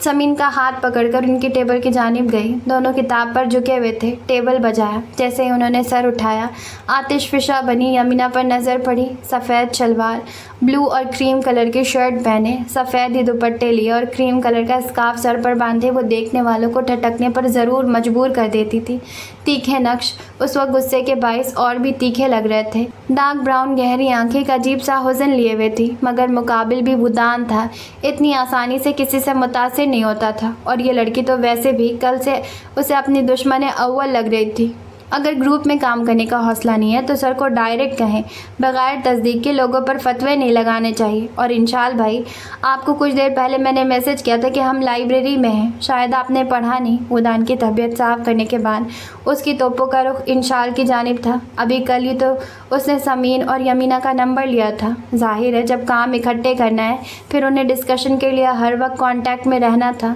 समीन का हाथ पकड़कर उनकी टेबल की जानिब गई। दोनों किताब पर झुके हुए थे। टेबल बजाया। जैसे ही उन्होंने सर उठाया, आतिशफिशा बनी यमीना पर नज़र पड़ी। सफ़ेद शलवार, ब्लू और क्रीम कलर की शर्ट पहने, सफ़ेद ही दुपट्टे लिए और क्रीम कलर का स्कार्फ सर पर बांधे वो देखने वालों को ठटकने पर ज़रूर मजबूर कर देती थी। तीखे नक्श उस वक्त गुस्से के बाइस और भी तीखे लग रहे थे। डार्क ब्राउन गहरी आंखें एक अजीब सा हुज़न लिए हुए थी, मगर मुकाबिल भी वुदान था। इतनी आसानी से किसी से मुतासिर नहीं होता था, और ये लड़की तो वैसे भी कल से उसे अपनी दुश्मन अव्वल लग रही थी। अगर ग्रुप में काम करने का हौसला नहीं है तो सर को डायरेक्ट कहें, बग़ैर तस्दीक के लोगों पर फतवे नहीं लगाने चाहिए। और इंशाल भाई, आपको कुछ देर पहले मैंने मैसेज किया था कि हम लाइब्रेरी में हैं, शायद आपने पढ़ा नहीं। उदान की तबीयत साफ़ करने के बाद उसकी तोपों का रुख इंशाल की जानिब था। अभी कल ही तो उसने समीन और यमीना का नंबर लिया था। जाहिर है जब काम इकट्ठे करना है फिर उन्हें डिस्कशन के लिए हर वक्त कॉन्टैक्ट में रहना था।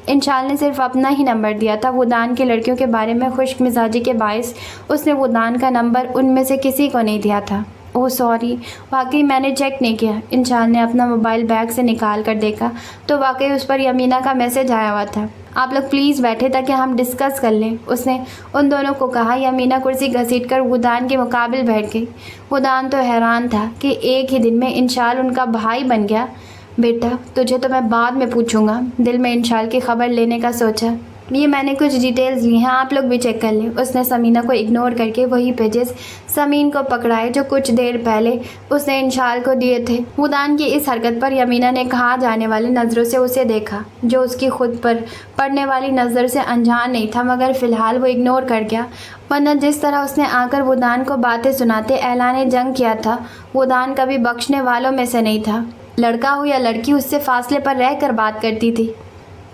इंशाल ने सिर्फ अपना ही नंबर दिया था। वुदान की लड़कियों के बारे में खुश्क मिजाजी के बायस उसने वुदान का नंबर उनमें से किसी को नहीं दिया था। ओह सॉरी, वाकई मैंने चेक नहीं किया। इंशाल ने अपना मोबाइल बैग से निकाल कर देखा तो वाकई उस पर यमीना का मैसेज आया हुआ था। आप लोग प्लीज़ बैठे ताकि हम डिस्कस कर लें, उसने उन दोनों को कहा। यमीना कुर्सी घसीट कर वुदान के मुकाबिल बैठ गई। वुदान तो हैरान था कि एक ही दिन में इंशाल उनका भाई बन गया। बेटा, तुझे तो मैं बाद में पूछूंगा। दिल में इंशाल की खबर लेने का सोचा। ये मैंने कुछ डिटेल्स ली हैं, आप लोग भी चेक कर लें। उसने समीना को इग्नोर करके वही पेजेस समीन को पकड़ाए जो कुछ देर पहले उसने इंशाल को दिए थे। वुदान की इस हरकत पर यमीना ने कहा जाने वाली नज़रों से उसे देखा, जो उसकी खुद पर पड़ने वाली नज़र से अनजान नहीं था, मगर फ़िलहाल वो इग्नोर कर गया। वरना जिस तरह उसने आकर वुदान को बातें सुनाते ऐलान जंग किया था, वुदान कभी बख्शने वालों में से नहीं था। लड़का हो या लड़की, उससे फासले पर रह कर बात करती थी।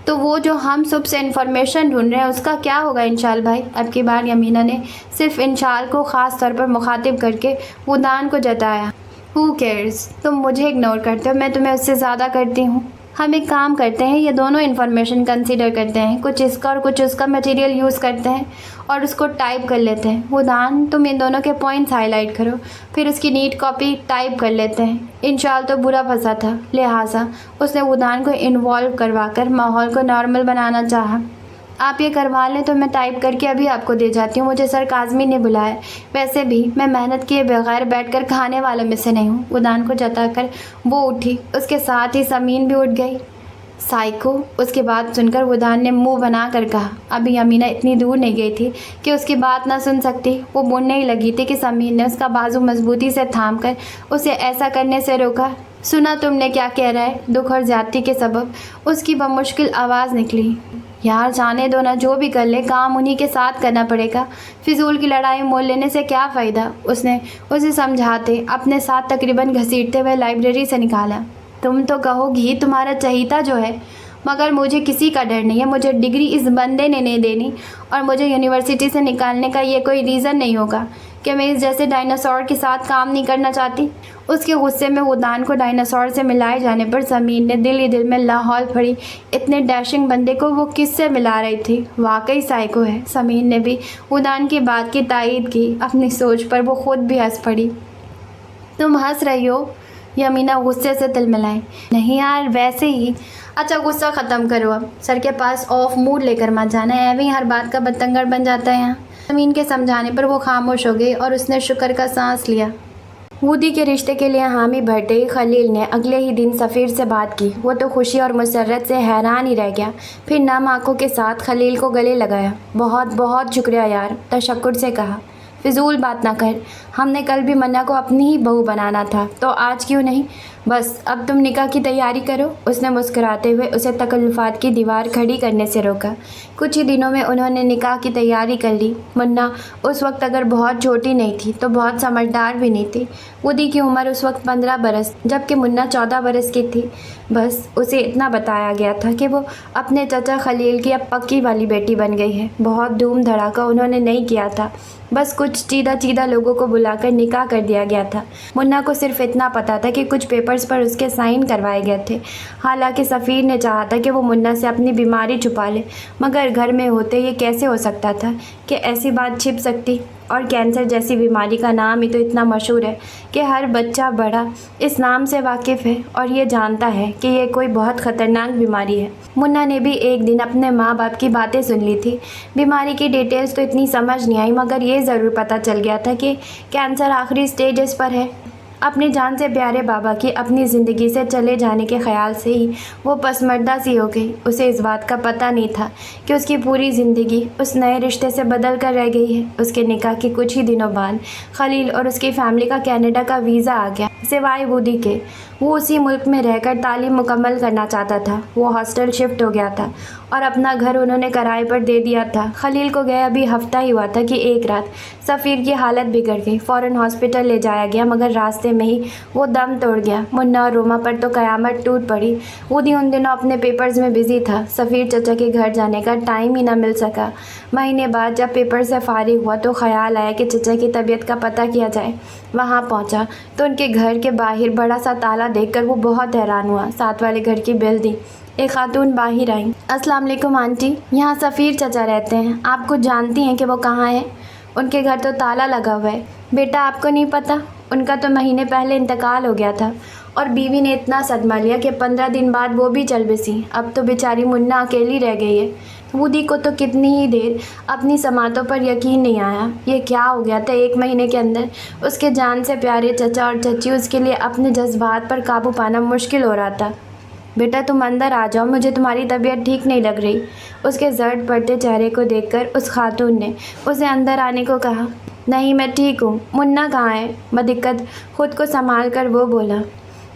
तो वो जो हम सुबह से इन्फॉर्मेशन ढूंढ रहे हैं उसका क्या होगा इंशाल भाई? अब की बार यमीना ने सिर्फ इंशाल को ख़ास तौर पर मुखातिब करके वुदान को जताया। हु केयर्स, तुम मुझे इग्नोर करते हो, मैं तुम्हें उससे ज़्यादा करती हूँ। हम एक काम करते हैं, ये दोनों इन्फॉर्मेशन कंसीडर करते हैं, कुछ इसका और कुछ उसका मटेरियल यूज़ करते हैं और उसको टाइप कर लेते हैं। वुदान, तुम इन दोनों के पॉइंट्स हाईलाइट करो, फिर उसकी नीट कॉपी टाइप कर लेते हैं। इंशाल तो बुरा फंसा था, लिहाजा उसने वुदान को इन्वॉल्व करवाकर माहौल को नॉर्मल बनाना चाहा। आप ये करवा लें तो मैं टाइप करके अभी आपको दे जाती हूँ। मुझे सर काज़मी ने बुलाया। वैसे भी मैं मेहनत किए बगैर बैठकर खाने वालों में से नहीं हूँ। वुदान को जताकर वो उठी, उसके साथ ही समीन भी उठ गई। साइको, उसकी बात सुनकर वुदान ने मुंह बना कर कहा। अभी यमीना इतनी दूर नहीं गई थी कि उसकी बात ना सुन सकती। वो बोलने ही लगी थी कि समीन ने उसका बाजू मजबूती से थाम कर उसे ऐसा करने से रोका। सुना तुमने क्या कह रहा है? दुख और ज्यादती के सबब उसकी बमुश्किल आवाज़ निकली। यार जाने दो ना, जो भी कर ले काम उन्हीं के साथ करना पड़ेगा। फिजूल की लड़ाई मोल लेने से क्या फ़ायदा? उसने उसे समझाते अपने साथ तकरीबन घसीटते हुए लाइब्रेरी से निकाला। तुम तो कहोगी तुम्हारा चहीता जो है, मगर मुझे किसी का डर नहीं है। मुझे डिग्री इस बंदे ने नहीं देनी और मुझे यूनिवर्सिटी से निकालने का ये कोई रीज़न नहीं होगा कि मैं इस जैसे डायनासोर के साथ काम नहीं करना चाहती। उसके गुस्से में वुदान को डायनासोर से मिलाए जाने पर ज़मीन ने दिल ही दिल में लाहौल पड़ी। इतने डैशिंग बंदे को वो किससे मिला रही थी? वाकई साइको है। ज़मीन ने भी वुदान की बात की तायीद की। अपनी सोच पर वो खुद भी हंस पड़ी। तुम हंस रही हो? यमीना गुस्से से तिलमिलाई। नहीं यार, वैसे ही। अच्छा गुस्सा ख़त्म करो, अब सर के पास ऑफ मूड लेकर मत जाना है, एवं हर बात का बतंगड़ बन जाता है यहाँ। ज़मीन के समझाने पर वो खामोश हो गई और उसने शुक्र का सांस लिया। वूदी के रिश्ते के लिए हामी भरते ही खलील ने अगले ही दिन सफ़ीर से बात की। वो तो खुशी और मुसर्रत से हैरान ही रह गया। फिर नम आँखों के साथ खलील को गले लगाया। बहुत बहुत शुक्रिया यार, तशक्कुर से कहा। फिजूल बात ना कर, हमने कल भी मन्ना को अपनी ही बहू बनाना था, तो आज क्यों नहीं? बस अब तुम निकाह की तैयारी करो। उसने मुस्कुराते हुए उसे तकल्लुफ़ात की दीवार खड़ी करने से रोका। कुछ ही दिनों में उन्होंने निकाह की तैयारी कर ली। मुन्ना उस वक्त अगर बहुत छोटी नहीं थी तो बहुत समझदार भी नहीं थी। वुदी की उम्र उस वक्त 15 बरस, जबकि मुन्ना 14 बरस की थी। बस उसे इतना बताया गया था कि वो अपने चाचा खलील की अब पक्की वाली बेटी बन गई है। बहुत धूम धड़ाका उन्होंने नहीं किया था, बस कुछ चीदा चीदा लोगों को बुलाकर निकाह कर दिया गया था। मुन्ना को सिर्फ इतना पता था कि कुछ पेपर पेपर्स पर उसके साइन करवाए गए थे। हालांकि सफ़ीर ने चाहा था कि वो मुन्ना से अपनी बीमारी छुपा ले, मगर घर में होते ये कैसे हो सकता था कि ऐसी बात छिप सकती। और कैंसर जैसी बीमारी का नाम ही तो इतना मशहूर है कि हर बच्चा बड़ा इस नाम से वाकिफ़ है और ये जानता है कि ये कोई बहुत ख़तरनाक बीमारी है। मुन्ना ने भी एक दिन अपने माँ बाप की बातें सुन ली थी। बीमारी की डिटेल्स तो इतनी समझ नहीं आई, मगर ये ज़रूर पता चल गया था कि कैंसर आखिरी स्टेजेस पर है। अपनी जान से प्यारे बाबा की अपनी ज़िंदगी से चले जाने के ख्याल से ही वो पसमर्दा सी हो गई। उसे इस बात का पता नहीं था कि उसकी पूरी ज़िंदगी उस नए रिश्ते से बदल कर रह गई है। उसके निकाह के कुछ ही दिनों बाद खलील और उसकी फैमिली का कनाडा का वीज़ा आ गया। सिवाय बूदी के वो उसी मुल्क में रहकर तालीम मुकम्मल करना चाहता था। वो हॉस्टल शिफ्ट हो गया था और अपना घर उन्होंने किराए पर दे दिया था। खलील को गया अभी हफ्ता ही हुआ था कि एक रात सफ़ीर की हालत बिगड़ गई। फ़ौरन हॉस्पिटल ले जाया गया, मगर रास्ते में ही वो दम तोड़ गया। मुन्ना और रोमा पर तो क़यामत टूट पड़ी। उदी उन दिनों अपने पेपर्स में बिज़ी था। सफ़ीर चचा के घर जाने का टाइम ही ना मिल सका। महीने बाद जब पेपर से फारिग हुआ तो ख्याल आया कि चचा की तबीयत का पता किया जाए। वहाँ पहुँचा तो उनके घर के बाहर बड़ा सा ताला देखकर वो बहुत हैरान हुआ। साथ वाले घर की बेल दी। एक खातून बाहर आई। अस्सलाम वालेकुम आंटी, यहाँ सफ़ीर चचा रहते हैं, आप कुछ जानती हैं कि वो कहाँ हैं? उनके घर तो ताला लगा हुआ है। बेटा आपको नहीं पता, उनका तो महीने पहले इंतकाल हो गया था और बीवी ने इतना सदमा लिया कि 15 दिन बाद वो भी चल बसी। अब तो बेचारी मुन्ना अकेली रह गई है। वूदी को तो कितनी ही देर अपनी समातों पर यकीन नहीं आया। ये क्या हो गया था? 1 महीने के अंदर उसके जान से प्यारे चचा और चची उसके लिए अपने जज्बात पर काबू पाना मुश्किल हो रहा था। बेटा तुम अंदर आ जाओ, मुझे तुम्हारी तबीयत ठीक नहीं लग रही। उसके जर्द पड़ते चेहरे को देखकर उस खातून ने उसे अंदर आने को कहा। नहीं मैं ठीक हूँ। मुन्ना कहाँ है? बदिक्कत खुद को संभाल कर वो बोला।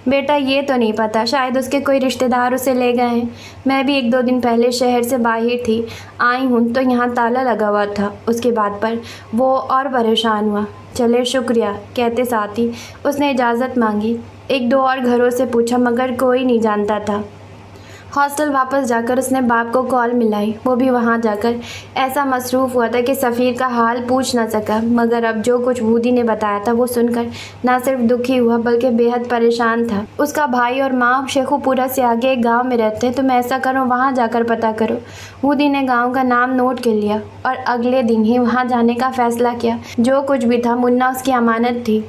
बेटा ये तो नहीं पता, शायद उसके कोई रिश्तेदार उसे ले गए हैं। मैं भी 1-2 दिन पहले शहर से बाहर थी, आई हूँ तो यहाँ ताला लगा हुआ था। उसके बाद पर वो और परेशान हुआ। चले शुक्रिया कहते साथ ही उसने इजाज़त मांगी। 1-2 और घरों से पूछा, मगर कोई नहीं जानता था। हॉस्टल वापस जाकर उसने बाप को कॉल मिलाई। वो भी वहाँ जाकर ऐसा मसरूफ़ हुआ था कि सफ़ीर का हाल पूछ ना सका। मगर अब जो कुछ वूदी ने बताया था वो सुनकर ना सिर्फ दुखी हुआ बल्कि बेहद परेशान था। उसका भाई और माँ शेखुपुरा से आगे एक गांव में रहते हैं, तुम ऐसा करो वहाँ जाकर पता करो। वूदी ने गाँव का नाम नोट कर लिया और अगले दिन ही वहाँ जाने का फ़ैसला किया। जो कुछ भी था मुन्ना उसकी अमानत थी।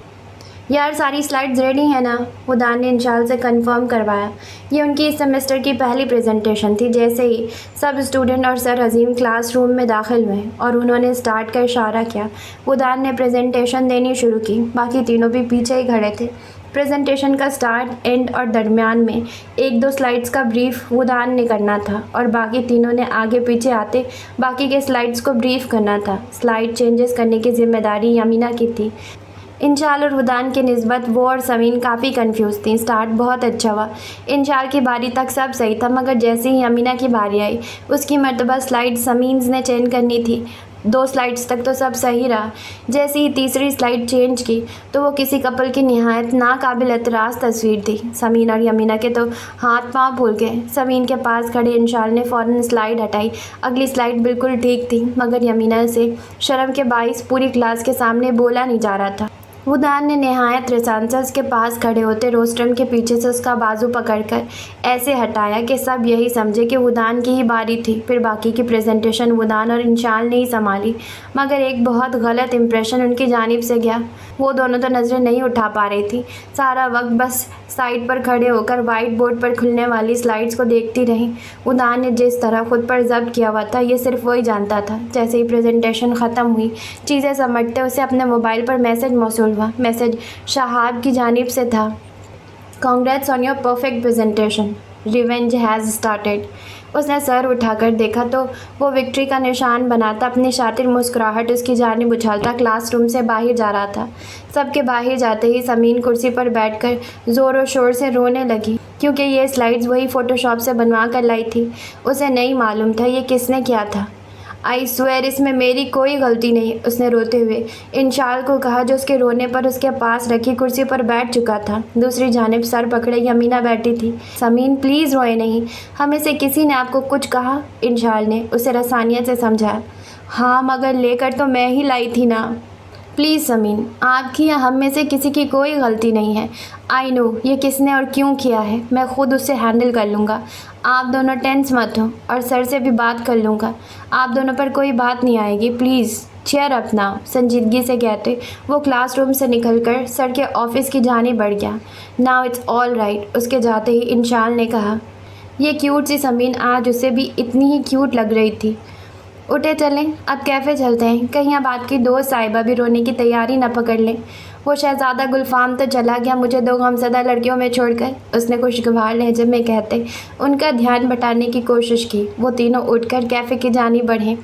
यार सारी स्लाइड्स रेडी हैं ना? उदान ने इंशाल से कंफर्म करवाया। ये उनकी इस सेमेस्टर की पहली प्रेजेंटेशन थी। जैसे ही सब स्टूडेंट और सर अजीम क्लासरूम में दाखिल हुए और उन्होंने स्टार्ट का इशारा किया, उदान ने प्रेजेंटेशन देनी शुरू की। बाकी तीनों भी पीछे ही खड़े थे। प्रेजेंटेशन का स्टार्ट, एंड और दरमियान में 1-2 स्लाइड्स का ब्रीफ उदान ने करना था और बाकी तीनों ने आगे पीछे आते बाकी के स्लाइड्स को ब्रीफ करना था। स्लाइड चेंजेस करने की जिम्मेदारी यमीना की थी। इंशाल और उदान के निस्बत वो और समीन काफ़ी कंफ्यूज थी। स्टार्ट बहुत अच्छा हुआ। इंशाल की बारी तक सब सही था, मगर जैसे ही यमीना की बारी आई उसकी मर्तबा स्लाइड समीन्स ने चेंज करनी थी। 2 स्लाइड्स तक तो सब सही रहा। जैसे ही तीसरी स्लाइड चेंज की तो वो किसी कपल की निहायत नाकाबिल एतराज़ तस्वीर थी। समीन और यमीना के तो हाथ पाँव फूल गए। समीन के पास खड़े इंशाल ने फ़ौरन स्लाइड हटाई। अगली स्लाइड बिल्कुल ठीक थी, मगर यमीना से शर्म के बाइस पूरी क्लास के सामने बोला नहीं जा रहा था। उदान ने नहायत रसान से उसके पास खड़े होते रोस्ट्रम के पीछे से उसका बाजू पकड़कर ऐसे हटाया कि सब यही समझे कि उदान की ही बारी थी। फिर बाकी की प्रेजेंटेशन उदान और इंशाल ने ही संभाली, मगर एक बहुत गलत इंप्रेशन उनकी जानिब से गया। वो दोनों तो नज़रें नहीं उठा पा रही थी। सारा वक्त बस साइड पर खड़े होकर वाइट बोर्ड पर खुलने वाली स्लाइड्स को देखती रही। उदान ने जिस तरह खुद पर जब्त किया हुआ था ये सिर्फ वही जानता था। जैसे ही प्रेजेंटेशन ख़त्म हुई, चीज़ें समझते उसे अपने मोबाइल पर मैसेज मौसूल हुआ। मैसेज शहाब की जानिब से था। Congrats on your perfect presentation, revenge has started. उसने सर उठाकर देखा तो वो विक्ट्री का निशान बनाता अपनी शातिर मुस्कुराहट उसकी जानिब उछालता क्लासरूम से बाहर जा रहा था। सबके बाहर जाते ही समीन कुर्सी पर बैठकर ज़ोर शोर से रोने लगी, क्योंकि ये स्लाइड्स वही फ़ोटोशॉप से बनवा कर लाई थी। उसे नहीं मालूम था ये किसने किया था। आई स्वेयर इसमें मेरी कोई गलती नहीं, उसने रोते हुए इंशाल को कहा, जो उसके रोने पर उसके पास रखी कुर्सी पर बैठ चुका था। दूसरी जानिब सर पकड़े यमीना बैठी थी। समीन प्लीज़ रोए नहीं, हमें से किसी ने आपको कुछ कहा? इंशाल ने उसे रसानियत से समझाया। हाँ मगर लेकर तो मैं ही लाई थी ना। प्लीज़ समीन, आपकी या हम में से किसी की कोई गलती नहीं है। आई नो ये किसने और क्यों किया है, मैं ख़ुद उससे हैंडल कर लूँगा। आप दोनों टेंस मत हो, और सर से भी बात कर लूँगा। आप दोनों पर कोई बात नहीं आएगी। प्लीज़ चेयर अप नाउ, संजीदगी से कहते वो क्लासरूम से निकलकर सर के ऑफिस की जाने बढ़ गया। नाउ इट्स ऑल राइट, उसके जाते ही इंशाल ने कहा। ये क्यूट सी समीन आज उसे भी इतनी ही क्यूट लग रही थी। उठे चलें, अब कैफ़े चलते हैं, कहीं अब आपकी दोस्त साहिबा भी रोने की तैयारी न पकड़ लें। वो शहज़ादा गुलफाम तो चला गया मुझे दो गमज़दा लड़कियों में छोड़कर, उसने खुशगवार लहजे में कहते उनका ध्यान बटाने की कोशिश की। वो तीनों उठकर कैफ़े की जानिब बढ़े।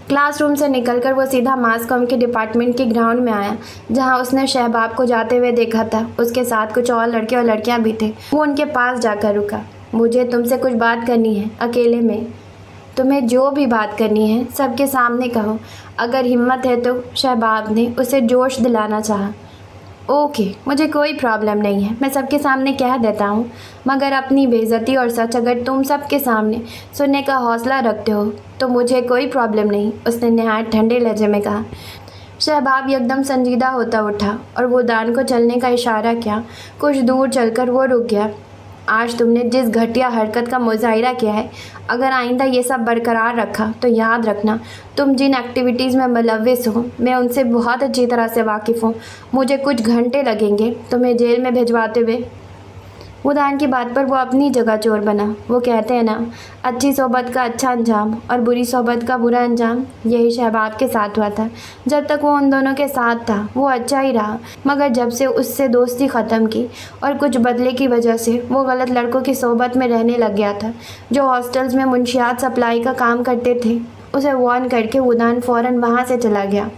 क्लासरूम से निकलकर वो सीधा मास कॉम के डिपार्टमेंट के ग्राउंड में आया, जहां उसने शहबाब को जाते हुए देखा था। उसके साथ कुछ और लड़के और लड़कियां भी थे। वो उनके पास जाकर रुका। मुझे तुमसे कुछ बात करनी है, अकेले में। तुम्हें जो भी बात करनी है सबके सामने कहो, अगर हिम्मत है तो, शहबाब ने उसे जोश दिलाना चाहा। ओके, मुझे कोई प्रॉब्लम नहीं है, मैं सबके सामने कह देता हूँ, मगर अपनी बेइज्जती और सच अगर तुम सबके सामने सुनने का हौसला रखते हो तो मुझे कोई प्रॉब्लम नहीं, उसने नहायत ठंडे लहजे में कहा। शहबाब एकदम संजीदा होता उठा और वो दान को चलने का इशारा किया। कुछ दूर चलकर वो रुक गया। आज तुमने जिस घटिया हरकत का मुजाहिरा किया है, अगर आइंदा ये सब बरकरार रखा तो याद रखना, तुम जिन एक्टिविटीज़ में मुलव्विस हो मैं उनसे बहुत अच्छी तरह से वाकिफ़ हूँ। मुझे कुछ घंटे लगेंगे तुम्हें जेल में भिजवाते हुए। उदान की बात पर वो अपनी जगह चोर बना। वो कहते हैं ना, अच्छी सोबत का अच्छा अंजाम और बुरी सोबत का बुरा अंजाम। यही शहबाब के साथ हुआ था। जब तक वो उन दोनों के साथ था वो अच्छा ही रहा, मगर जब से उससे दोस्ती ख़त्म की और कुछ बदले की वजह से वो गलत लड़कों की सोबत में रहने लग गया था, जो हॉस्टल्स में मुंशियात सप्लाई का काम करते थे। उसे वार्न करके उदान फ़ौरन वहाँ से चला गया।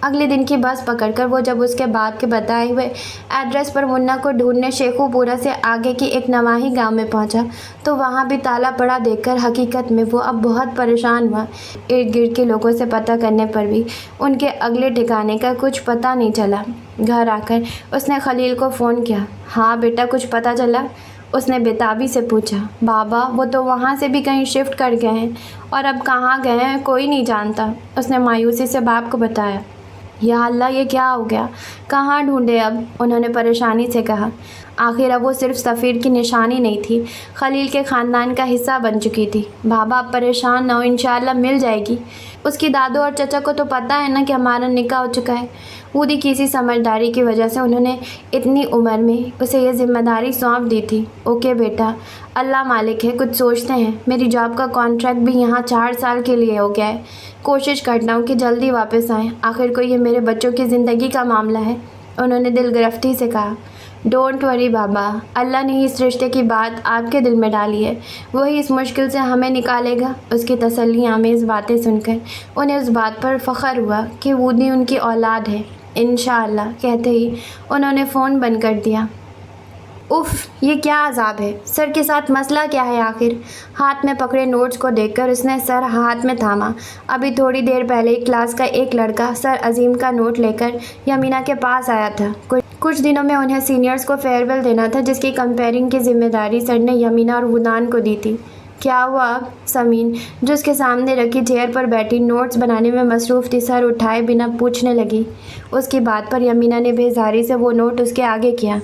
अगले दिन की बस पकड़कर वो जब उसके बाप के बताए हुए एड्रेस पर मुन्ना को ढूंढने शेखुपुरा से आगे की एक नवाही गांव में पहुंचा, तो वहां भी ताला पड़ा देखकर हकीकत में वो अब बहुत परेशान हुआ। इर्द गिर्द के लोगों से पता करने पर भी उनके अगले ठिकाने का कुछ पता नहीं चला। घर आकर उसने खलील को फ़ोन किया। हाँ बेटा, कुछ पता चला? उसने बेताबी से पूछा। बाबा, वो तो वहाँ से भी कहीं शिफ्ट कर गए हैं और अब कहाँ गए हैं कोई नहीं जानता, उसने मायूसी से बाप को बताया। या अल्लाह, ये क्या हो गया, कहाँ ढूंढे अब, उन्होंने परेशानी से कहा। आखिर अब वो सिर्फ सफ़ीर की निशानी नहीं थी, खलील के ख़ानदान का हिस्सा बन चुकी थी। बाबा आप परेशान ना हो, इंशाअल्लाह मिल जाएगी। उसकी दादू और चचा को तो पता है ना कि हमारा निकाह हो चुका है। पूरी किसी समझदारी की वजह से उन्होंने इतनी उम्र में उसे ये जिम्मेदारी सौंप दी थी। ओके बेटा, अल्लाह मालिक है, कुछ सोचते हैं। मेरी जॉब का कॉन्ट्रैक्ट भी यहाँ 4 साल के लिए हो गया है। कोशिश करता हूँ कि जल्दी वापस आएँ, आखिर कोई ये मेरे बच्चों की ज़िंदगी का मामला है, उन्होंने दिलगरफ्ती से कहा। डोंट वरी बाबा, अल्लाह ने इस रिश्ते की बात आपके दिल में डाली है, वही इस मुश्किल से हमें निकालेगा। उसकी तसल्ली आमेज़ बातें सुनकर उन्हें उस बात पर फ़ख्र हुआ कि वूदी उनकी औलाद है। इंशाअल्लाह कहते ही उन्होंने फ़ोन बंद कर दिया। उफ़, ये क्या अजाब है। सर के साथ मसला क्या है आखिर? हाथ में पकड़े नोट्स को देखकर उसने सर हाथ में थामा। अभी थोड़ी देर पहले क्लास का एक लड़का सर अजीम का नोट लेकर यमीना के पास आया था। कुछ दिनों में उन्हें सीनियर्स को फेयरवेल देना था, जिसकी कंपेयरिंग की जिम्मेदारी सर ने यमीना और वुदान को दी थी। क्या हुआ अब? समीन, जो उसके सामने रखी चेयर पर बैठी नोट्स बनाने में मसरूफ़ थी, सर उठाए बिना पूछने लगी। उसकी बात पर यमीना ने बेजारी से वो नोट उसके आगे किया।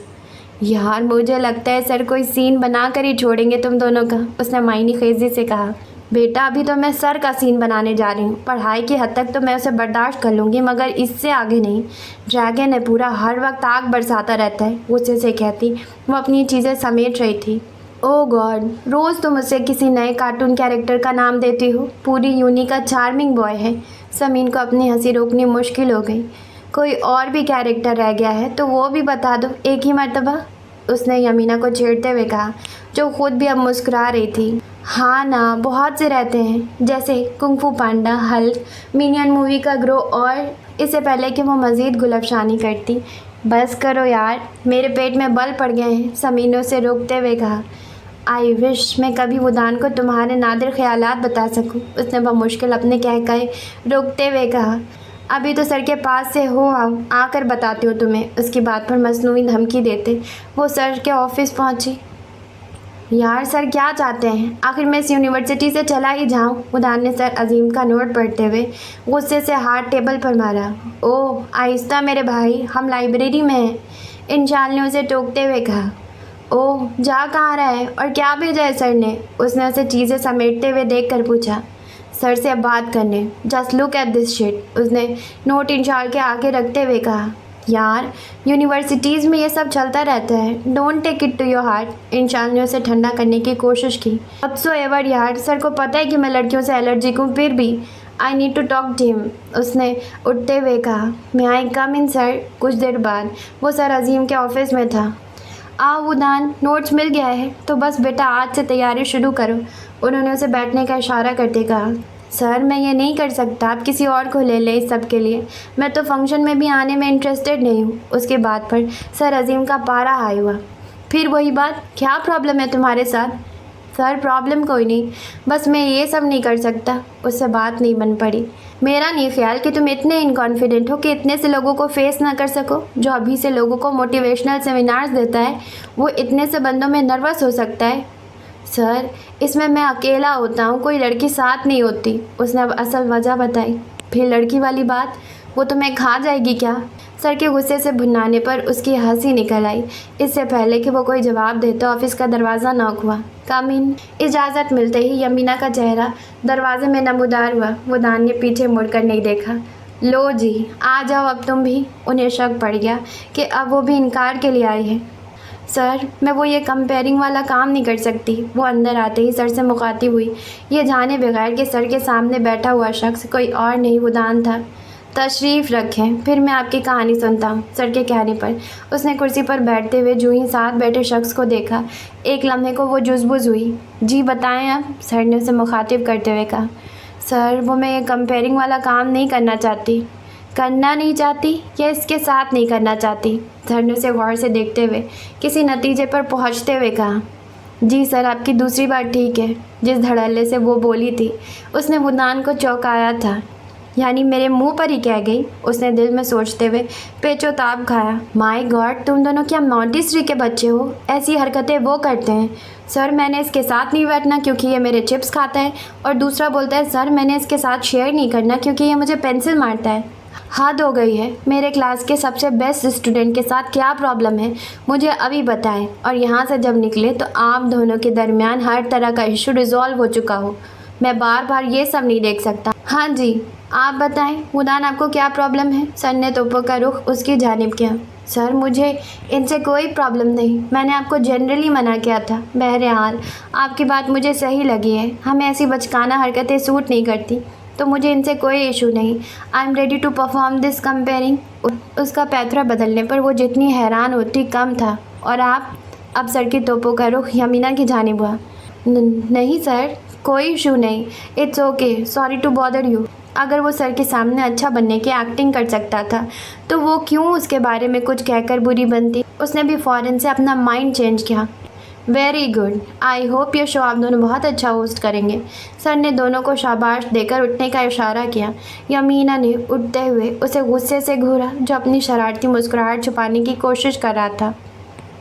यार, मुझे लगता है सर कोई सीन बना कर ही छोड़ेंगे तुम दोनों का, उसने मायनी खेजी से कहा। बेटा, अभी तो मैं सर का सीन बनाने जा रही हूँ। पढ़ाई की हद तक तो मैं उसे बर्दाश्त कर लूँगी, मगर इससे आगे नहीं। ड्रैगन है पूरा, हर वक्त आग बरसाता रहता है, गुस्से से कहती वो अपनी चीज़ें समेट रही थी। ओह गॉड, रोज़ तुम उसे किसी नए कार्टून कैरेक्टर का नाम देती हो। पूरी यूनी का चार्मिंग बॉय है। समीन को अपनी हंसी रोकनी मुश्किल हो गई। कोई और भी कैरेक्टर रह गया है तो वो भी बता दो एक ही मर्तबा, उसने यमीना को छेड़ते हुए कहा, जो खुद भी अब मुस्कुरा रही थी। हाँ ना, बहुत से रहते हैं, जैसे कुंग-फू पांडा, हल्क, मिनियन मूवी का ग्रो, और इससे पहले कि वो मज़ीद गुलफशानी करती। बस करो यार, मेरे पेट में बल पड़ गए हैं, समीन ने उसे रोकते हुए कहा। आई विश मैं कभी वुदान को तुम्हारे नादिर ख्यालात बता सकूं, उसने बमुश्किल अपने कहे रोकते हुए कहा। अभी तो सर के पास से हो आओ, आकर बताती हूँ तुम्हें, उसकी बात पर मसनूई धमकी देते वो सर के ऑफिस पहुँची। यार सर क्या चाहते हैं, आखिर मैं इस यूनिवर्सिटी से चला ही जाऊं। उदान ने सर अजीम का नोट पढ़ते हुए गुस्से से हाथ टेबल पर मारा। ओह आहिस्ता मेरे भाई, हम लाइब्रेरी में हैं, इंशाल ने उसे टोकते हुए कहा। ओह जा कहाँ रहा है और क्या भेजा है सर ने? उसने उसे चीज़ें समेटते हुए देख कर पूछा। सर से अब बात करने। Just look at this shit. उसने नोट इंशाल के आगे रखते हुए कहा। यार यूनिवर्सिटीज़ में ये सब चलता रहता है, don't take it to your heart. इंशाल ने उसे ठंडा करने की कोशिश की। अब सो एवर यार, सर को पता है कि मैं लड़कियों से एलर्जिक हूँ, फिर भी I need to talk to him. उसने उठते हुए कहा। मैं आई कम इन सर। कुछ देर बाद वो सर अजीम के ऑफिस में था। आओ उदान, नोट्स मिल गया है तो बस बेटा आज से तैयारी शुरू करो। उन्होंने उसे बैठने का इशारा करते कहा। सर मैं ये नहीं कर सकता, आप किसी और को ले लें इस सब के लिए, मैं तो फंक्शन में भी आने में इंटरेस्टेड नहीं हूँ। उसके बाद पर सर अजीम का पारा हाई हुआ। फिर वही बात, क्या प्रॉब्लम है तुम्हारे साथ? सर प्रॉब्लम कोई नहीं, बस मैं ये सब नहीं कर सकता। उससे बात नहीं बन पड़ी। मेरा नहीं ख्याल कि तुम इतने इनकॉन्फिडेंट हो कि इतने से लोगों को फेस ना कर सको। जो अभी से लोगों को मोटिवेशनल सेमिनार्स देता है वो इतने से बंदों में नर्वस हो सकता है। सर इसमें मैं अकेला होता हूँ, कोई लड़की साथ नहीं होती। उसने अब असल वजह बताई। फिर लड़की वाली बात, वो तुम्हें खा जाएगी क्या? सर के गुस्से से भुनाने पर उसकी हंसी निकल आई। इससे पहले कि वो कोई जवाब दे तो ऑफिस का दरवाज़ा नॉक हुआ। कम इन। इजाज़त मिलते ही यमीना का चेहरा दरवाजे में नमूदार हुआ। वो दान ने पीछे मुड़कर नहीं देखा। लो जी आ जाओ अब तुम भी। उन्हें शक पड़ गया कि अब वो भी इनकार के लिए आई है। सर मैं वो ये कंपेयरिंग वाला काम नहीं कर सकती। वो अंदर आते ही सर से मुखातिब हुई, ये जाने बगैर कि सर के सामने बैठा हुआ शख्स कोई और नहीं उदान था। तशरीफ़ रखें, फिर मैं आपकी कहानी सुनता हूँ। सर के कहने पर उसने कुर्सी पर बैठते हुए जूँ ही साथ बैठे शख्स को देखा। एक लम्हे को वो जुज़बुज़ हुई। जी बताएं अब, सर ने उसे मुखातिब करते हुए कहा। सर वो मैं ये कंपेयरिंग वाला काम नहीं करना चाहती। करना नहीं चाहती या इसके साथ नहीं करना चाहती? सर ने उसे गौर से देखते हुए किसी नतीजे पर पहुँचते हुए कहा। जी सर आपकी दूसरी बात ठीक है। जिस धड़ल्ले से वो बोली थी उसने बुदान को चौंकाया था। यानी मेरे मुंह पर ही कह गई? उसने दिल में सोचते हुए पेचोताब खाया। माय गॉड तुम दोनों क्या मॉन्टेसरी के बच्चे हो? ऐसी हरकतें वो करते हैं। सर मैंने इसके साथ नहीं बैठना क्योंकि ये मेरे चिप्स खाता है, और दूसरा बोलता है सर मैंने इसके साथ शेयर नहीं करना क्योंकि ये मुझे पेंसिल मारता है। हद हो गई है। मेरे क्लास के सबसे बेस्ट स्टूडेंट के साथ क्या प्रॉब्लम है मुझे अभी बताएं, और यहाँ से जब निकले तो आप दोनों के दरमियान हर तरह का इशू रिजॉल्व हो चुका हो। मैं बार बार ये सब नहीं देख सकता। हाँ जी आप बताएं उदान आपको क्या प्रॉब्लम है? सर ने तोपों का रुख उसकी जानिब किया। सर मुझे इनसे कोई प्रॉब्लम नहीं, मैंने आपको जनरली मना किया था। बहरहाल आपकी बात मुझे सही लगी है, हमें ऐसी बचकाना हरकतें सूट नहीं करती, तो मुझे इनसे कोई इशू नहीं। I am ready to perform this comparing. उसका पैथरा बदलने पर वो जितनी हैरान होती कम था। और आप? अब सर की तोपों का रुख यमीना की जानिब हुआ। नहीं सर कोई इशू नहीं, it's okay, sorry to bother you. अगर वो सर के सामने अच्छा बनने की एक्टिंग कर सकता था तो वो क्यों उसके बारे में कुछ कहकर बुरी बनती? उसने भी फ़ौरन से अपना माइंड चेंज किया। वेरी गुड, आई होप ये शो आप दोनों बहुत अच्छा होस्ट करेंगे। सर ने दोनों को शाबाश देकर उठने का इशारा किया। यमीना ने उठते हुए उसे गुस्से से घूरा जो अपनी शरारती मुस्कुराहट छुपाने की कोशिश कर रहा था।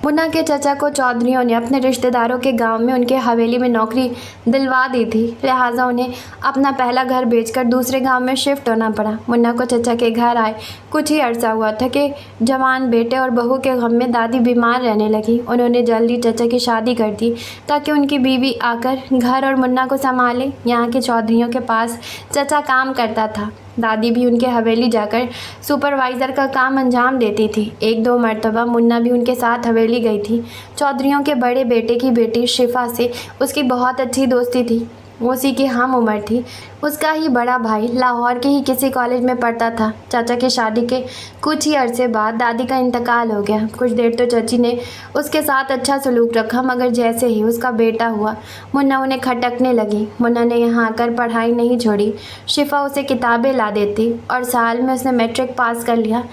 मुन्ना के चचा को चौधरियों ने अपने रिश्तेदारों के गांव में उनके हवेली में नौकरी दिलवा दी थी, लिहाजा उन्हें अपना पहला घर बेचकर दूसरे गांव में शिफ्ट होना पड़ा। मुन्ना को चचा के घर आए कुछ ही अरसा हुआ था कि जवान बेटे और बहू के गम में दादी बीमार रहने लगी। उन्होंने जल्दी चचा की शादी कर दी ताकि उनकी बीवी आकर घर और मुन्ना को संभाले। यहाँ के चौधरियों के पास चचा काम करता था, दादी भी उनके हवेली जाकर सुपरवाइज़र का काम अंजाम देती थी। एक दो मर्तबा मुन्ना भी उनके साथ हवेली गई थी। चौधरियों के बड़े बेटे की बेटी शिफा से उसकी बहुत अच्छी दोस्ती थी, वो उसी की हम उम्र थी। उसका ही बड़ा भाई लाहौर के ही किसी कॉलेज में पढ़ता था। चाचा की शादी के कुछ ही अरसे बाद दादी का इंतकाल हो गया। कुछ देर तो चाची ने उसके साथ अच्छा सलूक रखा, मगर जैसे ही उसका बेटा हुआ मुन्ना उन्हें खटकने लगी। मुन्ना ने यहाँ आकर पढ़ाई नहीं छोड़ी। शिफा उसे किताबें ला देती और साल में उसने मैट्रिक पास कर लिया।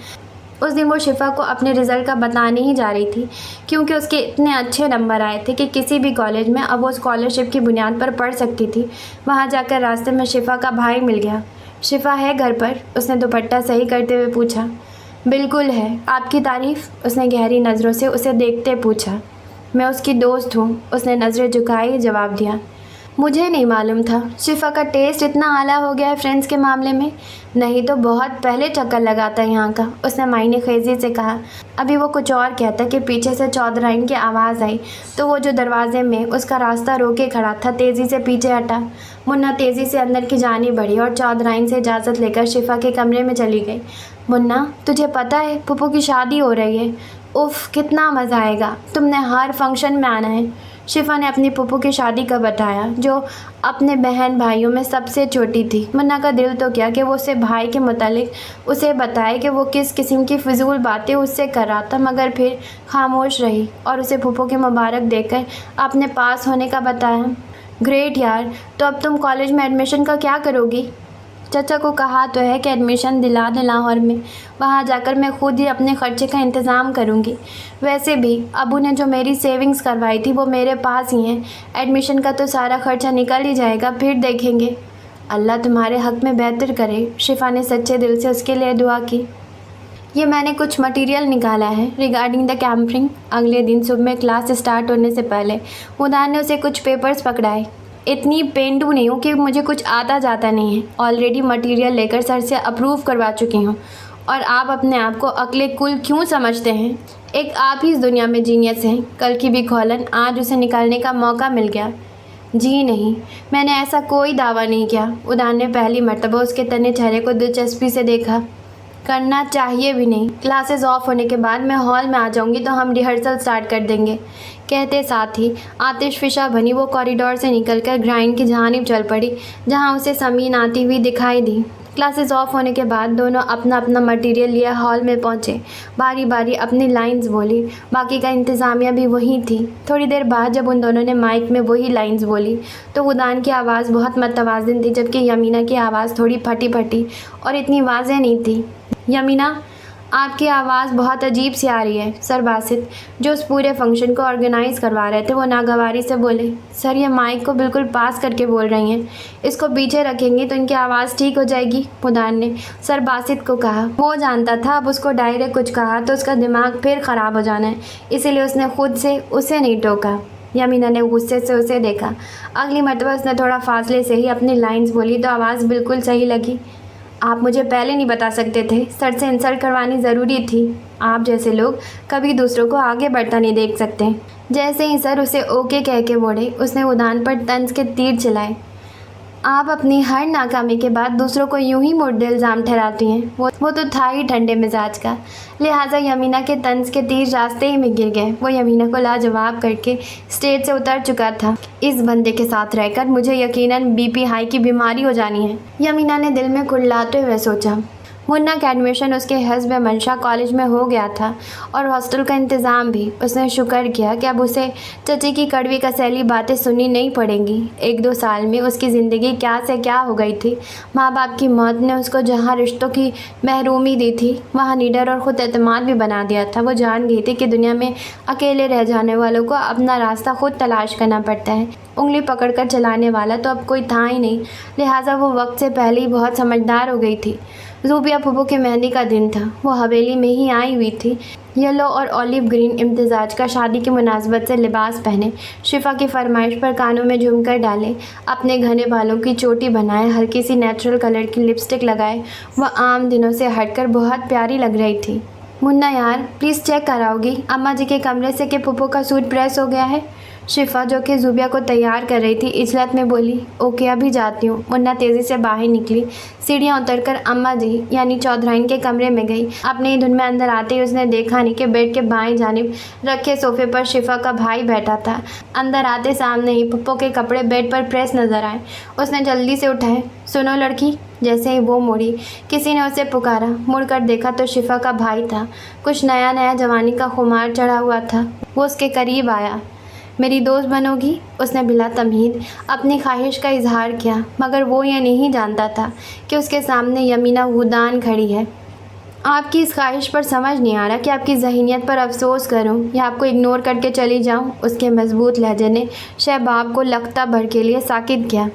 उस दिन वो शिफा को अपने रिज़ल्ट का बताने ही जा रही थी क्योंकि उसके इतने अच्छे नंबर आए थे कि किसी भी कॉलेज में अब वो स्कॉलरशिप की बुनियाद पर पढ़ सकती थी। वहाँ जाकर रास्ते में शिफा का भाई मिल गया। शिफा है घर पर? उसने दुपट्टा सही करते हुए पूछा। बिल्कुल है, आपकी तारीफ़? उसने गहरी नज़रों से उसे देखते पूछा। मैं उसकी दोस्त हूँ, उसने नज़रें झुकाए जवाब दिया। मुझे नहीं मालूम था शिफा का टेस्ट इतना आला हो गया है फ्रेंड्स के मामले में, नहीं तो बहुत पहले चक्कर लगाता यहाँ का, उसने मायने खेजी से कहा। अभी वो कुछ और कहता कि पीछे से चौधराइन की आवाज़ आई तो वो जो दरवाजे में उसका रास्ता रोके खड़ा था तेज़ी से पीछे हटा। मुन्ना तेज़ी से अंदर की जानी बढ़ी और चौधराइन से इजाज़त लेकर शिफा के कमरे में चली गई। मुन्ना, तुझे पता है पुप्पू की शादी हो रही है। उफ़, कितना मज़ा आएगा, तुमने हर फंक्शन में आना है। शिफा ने अपनी पुप्पू की शादी का बताया जो अपने बहन भाइयों में सबसे छोटी थी। मुन्ना का दिल तो क्या कि वो उससे भाई के मुतालिक उसे बताए कि वो किस किस्म की फिजूल बातें उससे कर रहा था, मगर फिर खामोश रही और उसे पुप्पू की मुबारक देकर अपने पास होने का बताया। ग्रेट यार, तो अब तुम कॉलेज में एडमिशन का क्या करोगी? चाचा को कहा तो है कि एडमिशन दिला दें लाहौर में, वहाँ जाकर मैं खुद ही अपने ख़र्चे का इंतज़ाम करूँगी। वैसे भी अबू ने जो मेरी सेविंग्स करवाई थी वो मेरे पास ही हैं, एडमिशन का तो सारा खर्चा निकल ही जाएगा, फिर देखेंगे। अल्लाह तुम्हारे हक़ में बेहतर करे, शिफा ने सच्चे दिल से उसके लिए दुआ की। ये मैंने कुछ मटेरियल निकाला है रिगार्डिंग द कैंपरिंग। अगले दिन सुबह में क्लास स्टार्ट होने से पहले उदार ने उसे कुछ पेपर्स पकड़ाए। इतनी पेंडू नहीं हूँ कि मुझे कुछ आता जाता नहीं है, ऑलरेडी मटेरियल लेकर सर से अप्रूव करवा चुकी हूँ। और आप अपने आप को अक्ले कुल क्यों समझते हैं? एक आप ही इस दुनिया में जीनियस हैं। कल की भी खौलन आज उसे निकालने का मौका मिल गया। जी नहीं, मैंने ऐसा कोई दावा नहीं किया। उदार ने पहली मर्तबा उसके तने चेहरे को दिलचस्पी से देखा। करना चाहिए भी नहीं। क्लासेस ऑफ होने के बाद मैं हॉल में आ जाऊंगी तो हम रिहर्सल स्टार्ट कर देंगे। कहते साथ ही आतिशफिशा बनी वो कॉरिडोर से निकलकर ग्राइंड की जानिब चल पड़ी जहां उसे समीन आती हुई दिखाई दी। क्लासेस ऑफ होने के बाद दोनों अपना अपना मटेरियल लिए हॉल में पहुंचे। बारी बारी अपनी लाइंस बोली, बाकी का इंतज़ामिया भी वही थी। थोड़ी देर बाद जब उन दोनों ने माइक में वही लाइंस बोली तो उदान की आवाज़ बहुत मतवाज़िन थी, जबकि यमीना की आवाज़ थोड़ी फटी फटी और इतनी वाज़ेह नहीं थी। यमीना, आपकी आवाज़ बहुत अजीब सी आ रही है। सर बासित, जो उस पूरे फंक्शन को ऑर्गेनाइज़ करवा रहे थे, वो नागवारी से बोले। सर, ये माइक को बिल्कुल पास करके बोल रही हैं, इसको पीछे रखेंगी तो इनकी आवाज़ ठीक हो जाएगी। उदान ने सर बासित को कहा। वो जानता था अब उसको डायरेक्ट कुछ कहा तो उसका दिमाग फिर ख़राब हो जाना है, इसीलिए उसने खुद से उसे नहीं टोका। यमीना ने गुस्से से उसे देखा। अगली मरतबा उसने थोड़ा फासले से ही अपनी लाइन्स बोली तो आवाज़ बिल्कुल सही लगी। आप मुझे पहले नहीं बता सकते थे? सर से इंसल्ट करवानी ज़रूरी थी। आप जैसे लोग कभी दूसरों को आगे बढ़ता नहीं देख सकते। जैसे ही सर उसे ओके कह के बोले, उसने उदान पर तंज के तीर चलाए। आप अपनी हर नाकामी के बाद दूसरों को यूं ही मुर्दे इल्ज़ाम ठहराती हैं। वो तो था ही ठंडे मिजाज का, लिहाजा यमीना के तंज के तीर रास्ते ही में गिर गए। वो यमीना को लाजवाब करके स्टेज से उतर चुका था। इस बंदे के साथ रहकर मुझे यकीनन बीपी हाई की बीमारी हो जानी है, यमीना ने दिल में कुल्लाते हुए सोचा। मुन्ना का एडमिशन उसके हस्ब मंशा कॉलेज में हो गया था और हॉस्टल का इंतज़ाम भी। उसने शुक्र किया कि अब उसे चची की कड़वी कसैली बातें सुननी नहीं पड़ेंगी। 1-2 साल में उसकी ज़िंदगी क्या से क्या हो गई थी। माँ बाप की मौत ने उसको जहाँ रिश्तों की महरूमी दी थी वहाँ निडर और ख़ुद एतमाद भी बना दिया था। वो जान गई थी कि दुनिया में अकेले रह जाने वालों को अपना रास्ता खुद तलाश करना पड़ता है। उंगली पकड़कर चलाने वाला तो अब कोई था ही नहीं, लिहाजा वो वक्त से पहले ही बहुत समझदार हो गई थी। ज़ूबिया फूफू के मेहंदी का दिन था। वो हवेली में ही आई हुई थी। येलो और ऑलिव ग्रीन इम्तिजाज का शादी की मुनासबत से लिबास पहने, शिफा की फरमाइश पर कानों में झुमकर डाले, अपने घने बालों की चोटी बनाए, हल्की सी नेचुरल कलर की लिपस्टिक लगाए, वह आम दिनों से हटकर बहुत प्यारी लग रही थी। मुन्ना यार, प्लीज़ चेक कराओगी अम्मा जी के कमरे से कि फूफू का सूट प्रेस हो गया है? शिफा, जो कि ज़ूबिया को तैयार कर रही थी, इजलत में बोली। ओके, अभी जाती हूँ। मुन्ना तेज़ी से बाहर निकली। सीढ़ियाँ उतरकर अम्मा जी यानी चौधराइन के कमरे में गई। अपने ही धुन में अंदर आते ही उसने देखा नहीं कि बेड के बाएं जानिब रखे सोफे पर शिफा का भाई बैठा था। अंदर आते सामने ही पप्पो के कपड़े बेड पर प्रेस नज़र आए। उसने जल्दी से उठाए। सुनो लड़की। जैसे ही वो मुड़ी, किसी ने उसे पुकारा। मुड़कर देखा तो शिफा का भाई था। कुछ नया नया जवानी का खुमार चढ़ा हुआ था। वो उसके करीब आया। मेरी दोस्त बनोगी? उसने बिला तमहीद अपनी ख्वाहिश का इजहार किया, मगर वो ये नहीं जानता था कि उसके सामने यमीना वुदान खड़ी है। आपकी इस ख्वाहिश पर समझ नहीं आ रहा कि आपकी ज़हनियत पर अफसोस करूं या आपको इग्नोर करके चली जाऊं। उसके मजबूत लहजे ने शहबाब को लख्ता भर के लिए साकित किया।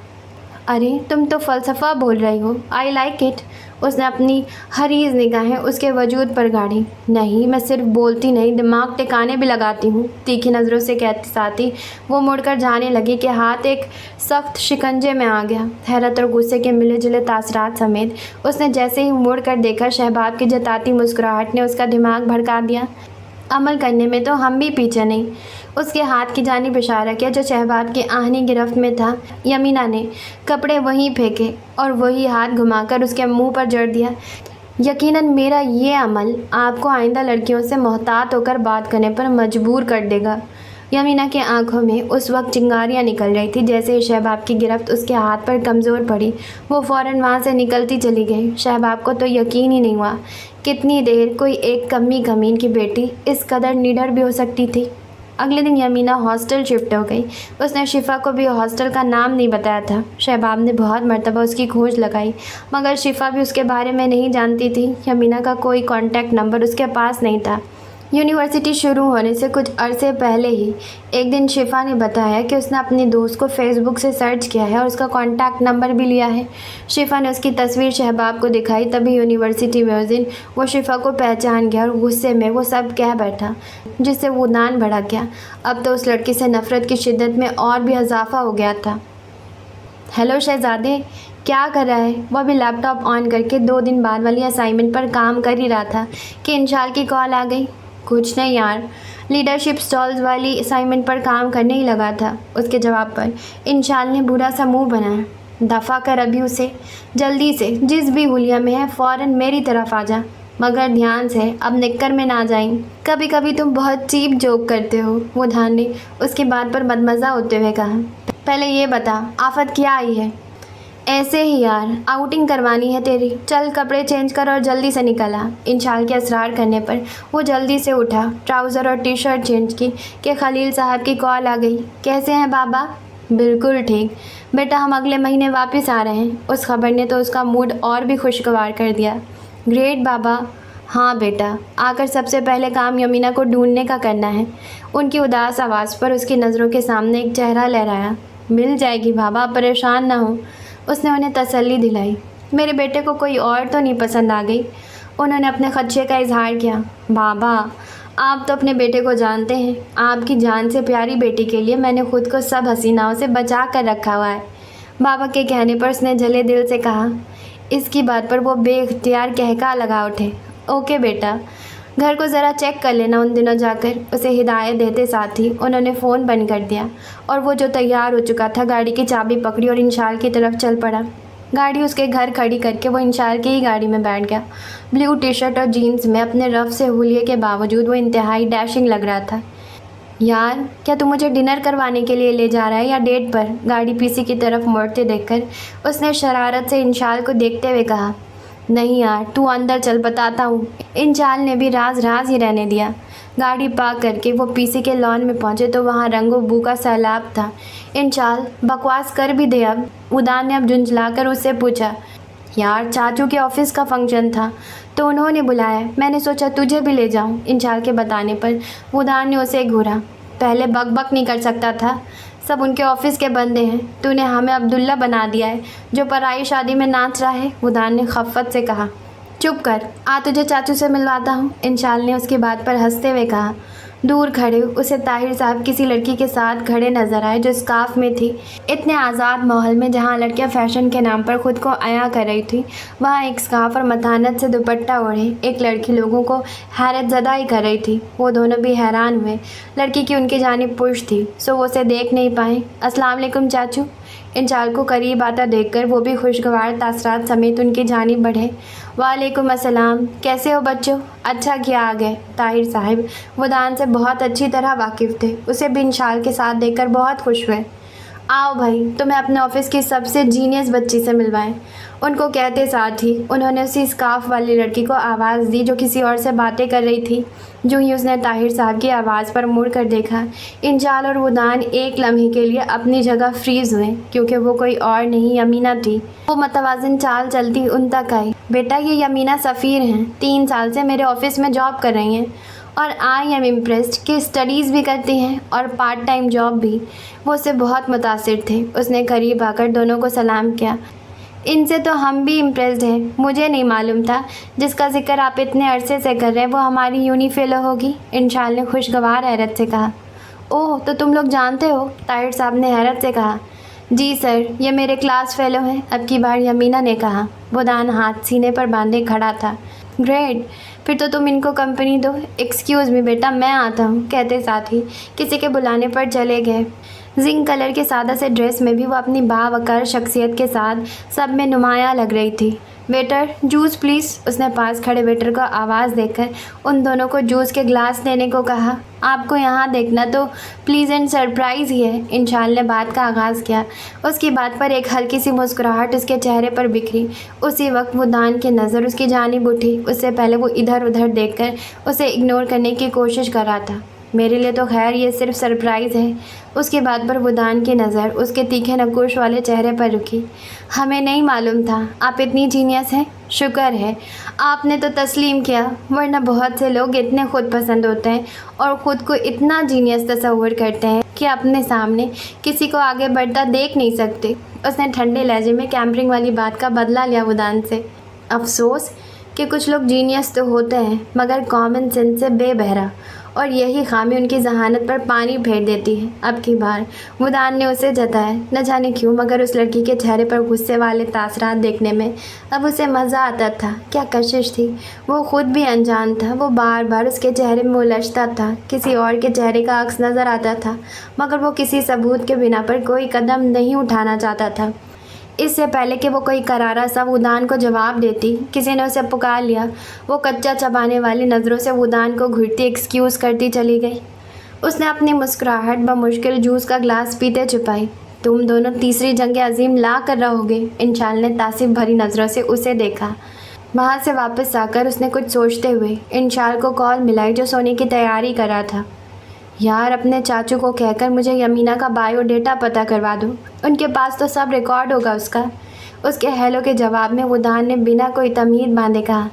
अरे तुम तो फ़लसफ़ा बोल रही हो। I like it. उसने अपनी हरीज़ निगाहें उसके वजूद पर गाड़ी। नहीं, मैं सिर्फ बोलती नहीं, दिमाग टिकाने भी लगाती हूँ, तीखी नज़रों से कहते साथ ही वो मुड़कर जाने लगी कि हाथ एक सख्त शिकंजे में आ गया। हैरत और गुस्से के मिले जुले तासरात समेत उसने जैसे ही मुड़ कर देखा, शहबाब की जताती मुस्कुराहट ने उसका दिमाग भड़का दिया। अमल करने में तो हम भी पीछे नहीं। उसके हाथ की जानिब इशारा किया जो शहबाब की आहनी गिरफ्त में था। यमीना ने कपड़े वहीं फेंके और वही हाथ घुमाकर उसके मुंह पर जड़ दिया। यकीनन मेरा ये अमल आपको आइंदा लड़कियों से मोहतात होकर बात करने पर मजबूर कर देगा। यमीना की आंखों में उस वक्त चिंगारियां निकल रही थी। जैसे ही शहबाब की गिरफ्त उसके हाथ पर कमज़ोर पड़ी, वो फ़ौरन वहाँ से निकलती चली गई। शहबाब को तो यकीन ही नहीं हुआ कितनी देर कोई एक कमी कमीन की बेटी इस कदर निडर भी हो सकती थी। अगले दिन यमीना हॉस्टल शिफ्ट हो गई। उसने शिफा को भी हॉस्टल का नाम नहीं बताया था। शहबाब ने बहुत मर्तबा उसकी खोज लगाई, मगर शिफा भी उसके बारे में नहीं जानती थी। यमीना का कोई कॉन्टैक्ट नंबर उसके पास नहीं था। यूनिवर्सिटी शुरू होने से कुछ अरसे पहले ही एक दिन शिफा ने बताया कि उसने अपने दोस्त को फेसबुक से सर्च किया है और उसका कॉन्टैक्ट नंबर भी लिया है। शिफा ने उसकी तस्वीर शहबाब को दिखाई। तभी यूनिवर्सिटी में उस दिन वो शिफा को पहचान गया और गुस्से में वो सब कह बैठा, जिससे वो नान भड़क गया। अब तो उस लड़की से नफ़रत की शिद्दत में और भी इजाफा हो गया था। हेलो शहजादे, क्या कर रहा है? वह भी लैपटॉप ऑन करके 2 दिन बाद वाली असाइनमेंट पर काम कर ही रहा था कि इंशाल की कॉल आ गई। कुछ नहीं यार, लीडरशिप स्टॉल्स वाली असाइनमेंट पर काम करने ही लगा था। उसके जवाब पर इंशाल ने बुरा सा मुंह बनाया। दफ़ा कर अभी उसे, जल्दी से जिस भी हुलिया में है फ़ौरन मेरी तरफ आ जा, मगर ध्यान से, अब निक्कर में ना जाएं। कभी कभी तुम बहुत चीप जोक करते हो, वो धान ने उसकी बात पर मदमज़ा होते हुए कहा। पहले ये बता आफत क्या आई है? ऐसे ही यार, आउटिंग करवानी है तेरी। चल कपड़े चेंज कर और जल्दी से निकल आ। इंशाल के असरार करने पर वो जल्दी से उठा, ट्राउज़र और टी शर्ट चेंज की कि खलील साहब की कॉल आ गई। कैसे हैं बाबा? बिल्कुल ठीक बेटा, हम अगले महीने वापस आ रहे हैं। उस खबर ने तो उसका मूड और भी खुशगवार कर दिया। ग्रेट बाबा। हाँ बेटा, आकर सबसे पहले काम यमीना को ढूंढने का करना है। उनकी उदास आवाज़ पर उसकी नज़रों के सामने एक चेहरा लहराया। मिल जाएगी बाबा, परेशान ना हो, उसने उन्हें तसल्ली दिलाई। मेरे बेटे को कोई और तो नहीं पसंद आ गई? उन्होंने अपने खदशे का इजहार किया। बाबा, आप तो अपने बेटे को जानते हैं। आपकी जान से प्यारी बेटी के लिए मैंने खुद को सब हसीनाओं से बचा कर रखा हुआ है। बाबा के कहने पर उसने जले दिल से कहा। इसकी बात पर वो बेइख्तियार कहका लगा उठे। ओके बेटा, घर को ज़रा चेक कर लेना उन दिनों जाकर, उसे हिदायत देते साथ ही उन्होंने फ़ोन बंद कर दिया और वो जो तैयार हो चुका था गाड़ी की चाबी पकड़ी और इंशाल की तरफ चल पड़ा। गाड़ी उसके घर खड़ी करके वो इंशाल की ही गाड़ी में बैठ गया। ब्लू टी शर्ट और जीन्स में अपने रफ से हुलिये के बावजूद वो इंतहाई डैशिंग लग रहा था। यार, क्या तू मुझे डिनर करवाने के लिए ले जा रहा है या डेट पर? गाड़ी पीसी की तरफ मुड़ते देखकर उसने शरारत से इंशाल को देखते हुए कहा। नहीं यार, तू अंदर चल, बताता हूँ। इंशाल ने भी राज राज ही रहने दिया। गाड़ी पार्क करके वो पीसी के लॉन में पहुँचे तो वहाँ रंगो बू का सैलाब था। इंशाल, बकवास कर भी दे अब, उदान ने अब झुंझलाकर उससे पूछा। यार, चाचू के ऑफिस का फंक्शन था तो उन्होंने बुलाया, मैंने सोचा तुझे भी ले जाऊँ। इंशाल के बताने पर उदान ने उसे घूरा। पहले बक बक नहीं कर सकता था? सब उनके ऑफिस के बंदे हैं। तूने हमें अब्दुल्ला बना दिया है जो पराई शादी में नाच रहा है, उदान ने खफ़त से कहा। चुप कर, आ तुझे चाचू से मिलवाता हूँ, इंशाल ने उसकी बात पर हंसते हुए कहा। दूर खड़े उसे ताहिर साहब किसी लड़की के साथ खड़े नजर आए जो स्कार्फ में थी। इतने आज़ाद माहौल में जहाँ लड़कियाँ फैशन के नाम पर खुद को अया कर रही थी, वहाँ एक स्कार्फ और मतानत से दुपट्टा ओढ़े एक लड़की लोगों को हैरत ज़दा ही कर रही थी। वो दोनों भी हैरान हुए। लड़की की उनकी जानिब पुश थी, सो वो उसे देख नहीं पाए। अस्सलाम वालेकुम चाचू। इंशाल को करीब आता देखकर वो भी खुशगवार तासरात समेत उनकी जानिब बढ़े। वालेकुम अस्सलाम, कैसे हो बच्चों? अच्छा किया आ गए। ताहिर साहब वो दान से बहुत अच्छी तरह वाकिफ़ थे, उसे भी इंशाल के साथ देखकर बहुत खुश हुए। आओ भाई, तुम्हें अपने ऑफिस की सबसे जीनियस बच्ची से मिलवाएं। उनको कहते साथ ही उन्होंने उसी स्कार्फ वाली लड़की को आवाज़ दी जो किसी और से बातें कर रही थी। जो ही उसने ताहिर साहब की आवाज़ पर मुड़ कर देखा, इंशाल और उदान एक लम्हे के लिए अपनी जगह फ्रीज़ हुए, क्योंकि वो कोई और नहीं यमीना थी। वो मतवाज़िन चाल चलती उन तक आई। बेटा, ये यमीना सफ़ीर हैं, 3 साल से मेरे ऑफिस में जॉब कर रही हैं। और आई एम इम्प्रेस्ड कि स्टडीज़ भी करती हैं और पार्ट टाइम जॉब भी। वो उससे बहुत मुतासिर थे। उसने करीब आकर दोनों को सलाम किया। इनसे तो हम भी इम्प्रेस्ड हैं। मुझे नहीं मालूम था जिसका जिक्र आप इतने अरसे से कर रहे हैं वो हमारी यूनी फेलो होगी, इंशाल ने खुशगवार हैरत से कहा। ओह, तो तुम लोग जानते हो? ताहिर साहब ने हैरत से कहा। जी सर, ये मेरे क्लास फेलो हैं, अब की बार यमीना ने कहा। बुदान हाथ सीने पर बांधे खड़ा था। ग्रेट, फिर तो तुम इनको कंपनी दो। एक्सक्यूज़ मी बेटा, मैं आता हूँ, कहते साथ ही किसी के बुलाने पर चले गए। जिंक कलर के सादा से ड्रेस में भी वो अपनी बावकार शख्सियत के साथ सब में नुमाया लग रही थी। वेटर, जूस प्लीज़, उसने पास खड़े वेटर को आवाज़ देकर उन दोनों को जूस के ग्लास देने को कहा। आपको यहाँ देखना तो प्लीज़ेंट सरप्राइज़ ही है, इंशाल ने बात का आगाज़ किया। उसकी बात पर एक हल्की सी मुस्कुराहट उसके चेहरे पर बिखरी। उसी वक्त वो दान की नज़र उसकी जानिब उठी। उससे पहले वो इधर उधर देखकर उसे इग्नोर करने की कोशिश कर रहा था। मेरे लिए तो खैर ये सिर्फ सरप्राइज़ है। उसकी बात पर वुदान की नज़र उसके तीखे नकुश वाले चेहरे पर रुकी। हमें नहीं मालूम था आप इतनी जीनियस हैं। शुक्र है आपने तो तस्लीम किया, वरना बहुत से लोग इतने खुद पसंद होते हैं और ख़ुद को इतना जीनियस तस्वुर करते हैं कि अपने सामने किसी को आगे बढ़ता देख नहीं सकते। उसने ठंडे लहजे में कैम्परिंग वाली बात का बदला लिया वुदान से। अफसोस कि कुछ लोग जीनियस तो होते हैं मगर कॉमन सेंस से बेबहरा, और यही खामी उनकी जहानत पर पानी फेर देती है। अब की बार वुदान ने उसे जताया, न जाने क्यों मगर उस लड़की के चेहरे पर गुस्से वाले तासरात देखने में अब उसे मज़ा आता था। क्या कशिश थी, वो खुद भी अनजान था। वो बार बार उसके चेहरे में उलझता था, किसी और के चेहरे का अक्स नज़र आता था मगर वो किसी सबूत के बिना पर कोई कदम नहीं उठाना चाहता था। इससे पहले कि वो कोई करारा सा वुदान को जवाब देती, किसी ने उसे पुकार लिया। वो कच्चा चबाने वाली नज़रों से वुदान को घूरती एक्सक्यूज़ करती चली गई। उसने अपनी मुस्कुराहट बमुश्किल जूस का ग्लास पीते छुपाई। तुम दोनों तीसरी जंग अजीम ला कर रहोगे, इंशाल ने तासीफ भरी नज़रों से उसे देखा। वहाँ से वापस आकर उसने कुछ सोचते हुए इंशाल को कॉल मिलाई जो सोने की तैयारी कर रहा था। यार, अपने चाचू को कहकर मुझे यमीना का बायोडेटा पता करवा दो, उनके पास तो सब रिकॉर्ड होगा उसका। उसके हेलो के जवाब में वुदान ने बिना कोई तमीद बांधे कहा,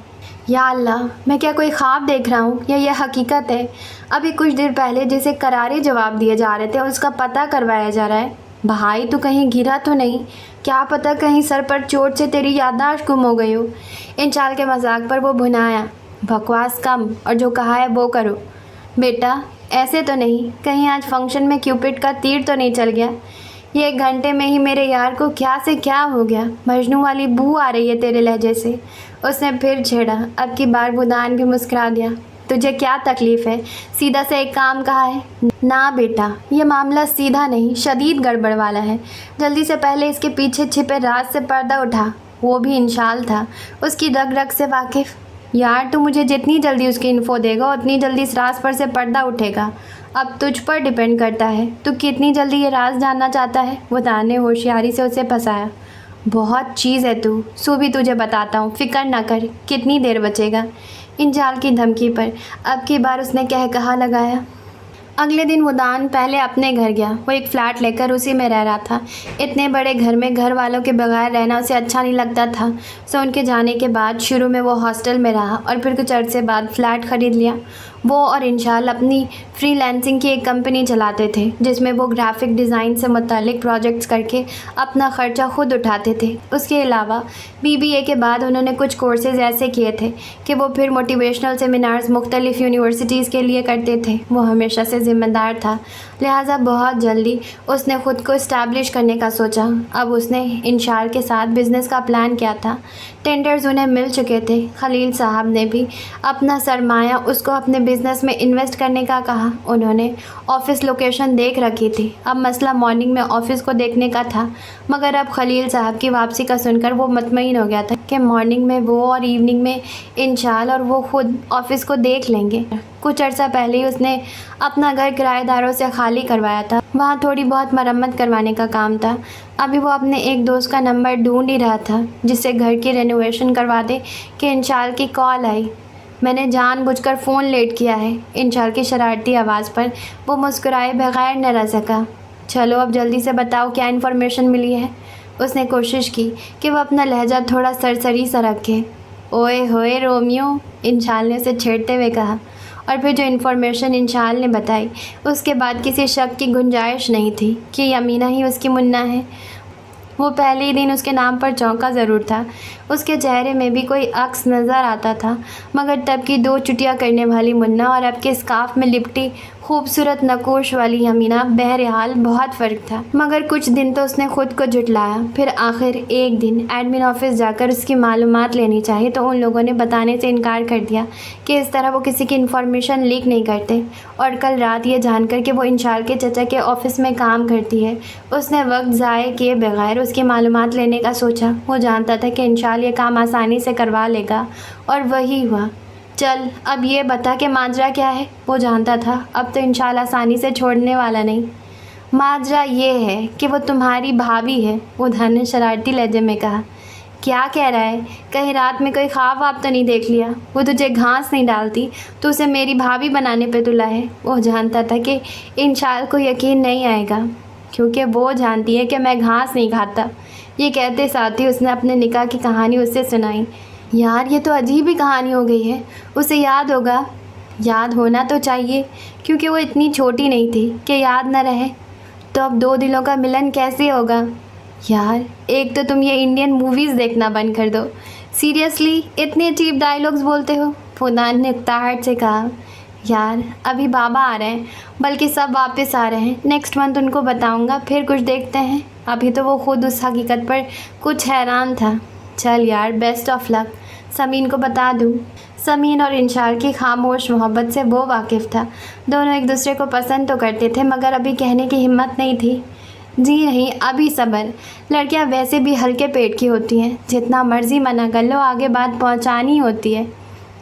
या अल्लाह, मैं क्या कोई ख्वाब देख रहा हूँ या यह हकीकत है? अभी कुछ देर पहले जिसे करारे जवाब दिए जा रहे थे उसका पता करवाया जा रहा है। भाई, तू कहीं गिरा तो नहीं? क्या पता कहीं सर पर चोट से तेरी याददाश्त गुम हो गई हो। इंशाल के मजाक पर वो भुनाया, बकवास कम और जो कहा है वो करो। बेटा, ऐसे तो नहीं, कहीं आज फंक्शन में क्यूपिड का तीर तो नहीं चल गया? ये 1 घंटे में ही मेरे यार को क्या से क्या हो गया। मजनू वाली बू आ रही है तेरे लहजे से, उसने फिर छेड़ा। अब की बार वुदान भी मुस्कुरा दिया। तुझे क्या तकलीफ़ है? सीधा से एक काम कहा है ना बेटा, ये मामला सीधा नहीं शदीद गड़बड़ वाला है। जल्दी से पहले इसके पीछे छिपे राज से पर्दा उठा। वो भी इंशाल था उसकी रग रग से वाकिफ़। यार, तू मुझे जितनी जल्दी उसकी इन्फो देगा उतनी जल्दी इस राज पर से पर्दा उठेगा। अब तुझ पर डिपेंड करता है तू कितनी जल्दी ये राज जानना चाहता है। वुदान ने होशियारी से उसे फंसाया। बहुत चीज़ है तू, सो भी तुझे बताता हूँ, फ़िक्र ना कर। कितनी देर बचेगा? इंजाल की धमकी पर अब की बार उसने कहा लगाया। अगले दिन वुदान पहले अपने घर गया। वो एक फ़्लैट लेकर उसी में रह रहा था। इतने बड़े घर में घर वालों के बगैर रहना उसे अच्छा नहीं लगता था। सो उनके जाने के बाद शुरू में वो हॉस्टल में रहा और फिर कुछ अर्से बाद फ़्लैट ख़रीद लिया। वो और इंशाल अपनी फ्रीलांसिंग की एक कंपनी चलाते थे जिसमें वो ग्राफिक डिज़ाइन से मुतालिक प्रोजेक्ट्स करके अपना ख़र्चा खुद उठाते थे। उसके अलावा BBA के बाद उन्होंने कुछ कोर्सेज़ ऐसे किए थे कि वो फिर मोटिवेशनल सेमिनार्स मुख्तलिफ़ यूनिवर्सिटीज़ के लिए करते थे। वो हमेशा से ज़िम्मेदार था, लिहाजा बहुत जल्दी उसने ख़ुद को इस्टेब्लिश करने का सोचा। अब उसने इंशाल के साथ बिज़नेस का प्लान किया था। टेंडर्स उन्हें मिल चुके थे। खलील साहब ने भी अपना सरमाया उसको अपने बिज़नेस में इन्वेस्ट करने का कहा। उन्होंने ऑफ़िस लोकेशन देख रखी थी। अब मसला मॉर्निंग में ऑफ़िस को देखने का था, मगर अब खलील साहब की वापसी का सुनकर वो मुतमईन हो गया था कि मॉर्निंग में वो और इवनिंग में इंशाल और वो खुद ऑफ़िस को देख लेंगे। कुछ अर्सा पहले ही उसने अपना घर किराएदारों से खाली करवाया था। वहाँ थोड़ी बहुत मरम्मत करवाने का काम था। अभी वो अपने एक दोस्त का नंबर ढूंढ ही रहा था जिससे घर की रेनोवेशन करवा दे कि इंशाल की कॉल आई। मैंने जानबूझकर फ़ोन लेट किया है। इंशाल की शरारती आवाज़ पर वो मुस्कुराए बगैर न रह सका। चलो अब जल्दी से बताओ क्या इन्फॉर्मेशन मिली है। उसने कोशिश की कि वह अपना लहजा थोड़ा सरसरी सा रखे। ओए होए रोमियो, इंशाल ने उसे छेड़ते हुए कहा। और फिर जो इन्फॉर्मेशन इंशाल ने बताई उसके बाद किसी शक की गुंजाइश नहीं थी कि अमीना ही उसकी मुन्ना है। वो पहले ही दिन उसके नाम पर चौंका ज़रूर था। उसके चेहरे में भी कोई अक्स नज़र आता था, मगर तब की 2 चुटिया करने वाली मुन्ना और अब के स्कार्फ में लिपटी खूबसूरत नकोश वाली अमीना बहरहाल बहुत फ़र्क था। मगर कुछ दिन तो उसने खुद को जुटलाया। फिर आखिर एक दिन एडमिन ऑफिस जाकर उसकी मालूमात लेनी चाहिए तो उन लोगों ने बताने से इनकार कर दिया कि इस तरह वो किसी की इन्फॉर्मेशन लीक नहीं करते। और कल रात ये जानकर कि वो इंशाल के चचा के ऑफिस में काम करती है, उसने वक्त ज़ाय किए बगैर उसकी मालूमात लेने का सोचा। वो जानता था कि इंशाल ये काम आसानी से करवा लेगा और वही हुआ। चल अब ये बता कि माजरा क्या है। वो जानता था अब तो इंशाल्लाह आसानी से छोड़ने वाला नहीं। माजरा ये है कि वो तुम्हारी भाभी है, उधर ने शरारती लहजे में कहा। क्या कह रहा है? कहीं रात में कोई ख्वाब वाब तो नहीं देख लिया? वो तुझे घास नहीं डालती तो उसे मेरी भाभी बनाने पे तुला है। वो जानता था कि इंशाल्लाह को यकीन नहीं आएगा क्योंकि वो जानती है कि मैं घास नहीं खाता। ये कहते साथ ही उसने अपने निकाह की कहानी उससे सुनाई। यार ये तो अजीब ही कहानी हो गई है। उसे याद होगा? याद होना तो चाहिए क्योंकि वो इतनी छोटी नहीं थी कि याद न रहे। तो अब 2 दिलों का मिलन कैसे होगा? यार एक तो तुम ये इंडियन मूवीज़ देखना बंद कर दो। सीरियसली इतने अजीब डायलॉग्स बोलते हो? फुदान ने उकताहट से कहा। यार अभी बाबा आ रहे हैं, बल्कि सब वापस आ रहे हैं। नेक्स्ट मंथ उनको बताऊंगा, फिर कुछ देखते हैं। अभी तो वो खुद उस हकीकत पर कुछ हैरान था। चल यार बेस्ट ऑफ लक। समीन को बता दूँ? समीन और इंशाल की खामोश मोहब्बत से वो वाकिफ़ था। दोनों एक दूसरे को पसंद तो करते थे मगर अभी कहने की हिम्मत नहीं थी। जी नहीं, अभी सब्र। लड़कियां वैसे भी हल्के पेट की होती हैं, जितना मर्ज़ी मना कर लो आगे बात पहुंचानी होती है।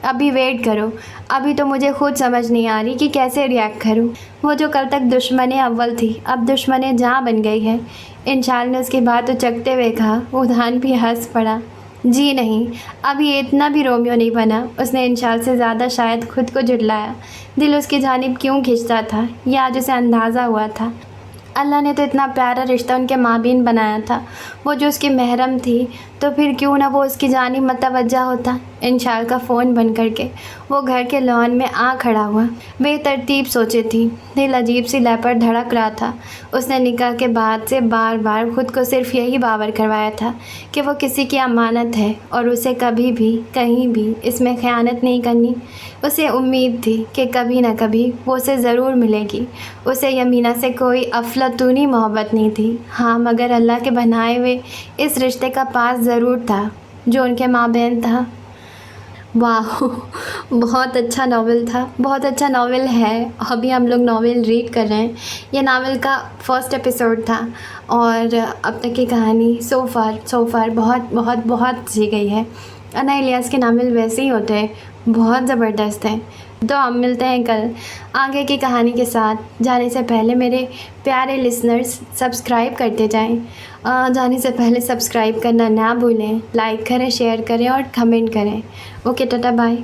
अभी वेट करो। अभी तो मुझे खुद समझ नहीं आ रही कि कैसे रिएक्ट करूं। वो जो कल तक दुश्मने अव्वल थी अब दुश्मने जहाँ बन गई है। इंशाल ने उसकी बात उचकते हुए कहा। उधान भी हंस पड़ा। जी नहीं, अभी ये इतना भी रोमियो नहीं बना। उसने इंशाल से ज़्यादा शायद खुद को झुठलाया। दिल उसकी जानिब क्यों खिंचता था यह आज उसे अंदाज़ा हुआ था। अल्लाह ने तो इतना प्यारा रिश्ता उनके माबीन बनाया था। वो जो उसकी महरम थी तो फिर क्यों ना वो उसकी जानिब मतवज्जा होता। इंशाल का फ़ोन बंद करके वो घर के लॉन में आ खड़ा हुआ। बेतरतीब सोचे थी, दिल अजीब सी लय पर धड़क रहा था। उसने निकाह के बाद से बार बार खुद को सिर्फ यही बावर करवाया था कि वो किसी की अमानत है और उसे कभी भी कहीं भी इसमें ख़यानत नहीं करनी। उसे उम्मीद थी कि कभी ना कभी वो उसे ज़रूर मिलेगी। उसे यमीना से कोई अफलातूनी मोहब्बत नहीं थी। हाँ, मगर अल्लाह के बनाए हुए इस रिश्ते का पास ज़रूर था जो उनके माबैन था। वाह, बहुत अच्छा नावल था, बहुत अच्छा नावल है। अभी हम लोग नावल रीड कर रहे हैं। ये नावल का फर्स्ट एपिसोड था और अब तक की कहानी सो फार बहुत बहुत बहुत सी गई है। अना इलियास के नावल वैसे ही होते हैं, बहुत ज़बरदस्त हैं। तो हम मिलते हैं कल आगे की कहानी के साथ। जाने से पहले मेरे प्यारे लिसनर्स सब्सक्राइब करते जाएं। जाने से पहले सब्सक्राइब करना ना भूलें। लाइक करें, शेयर करें और कमेंट करें। Okay, tata bye.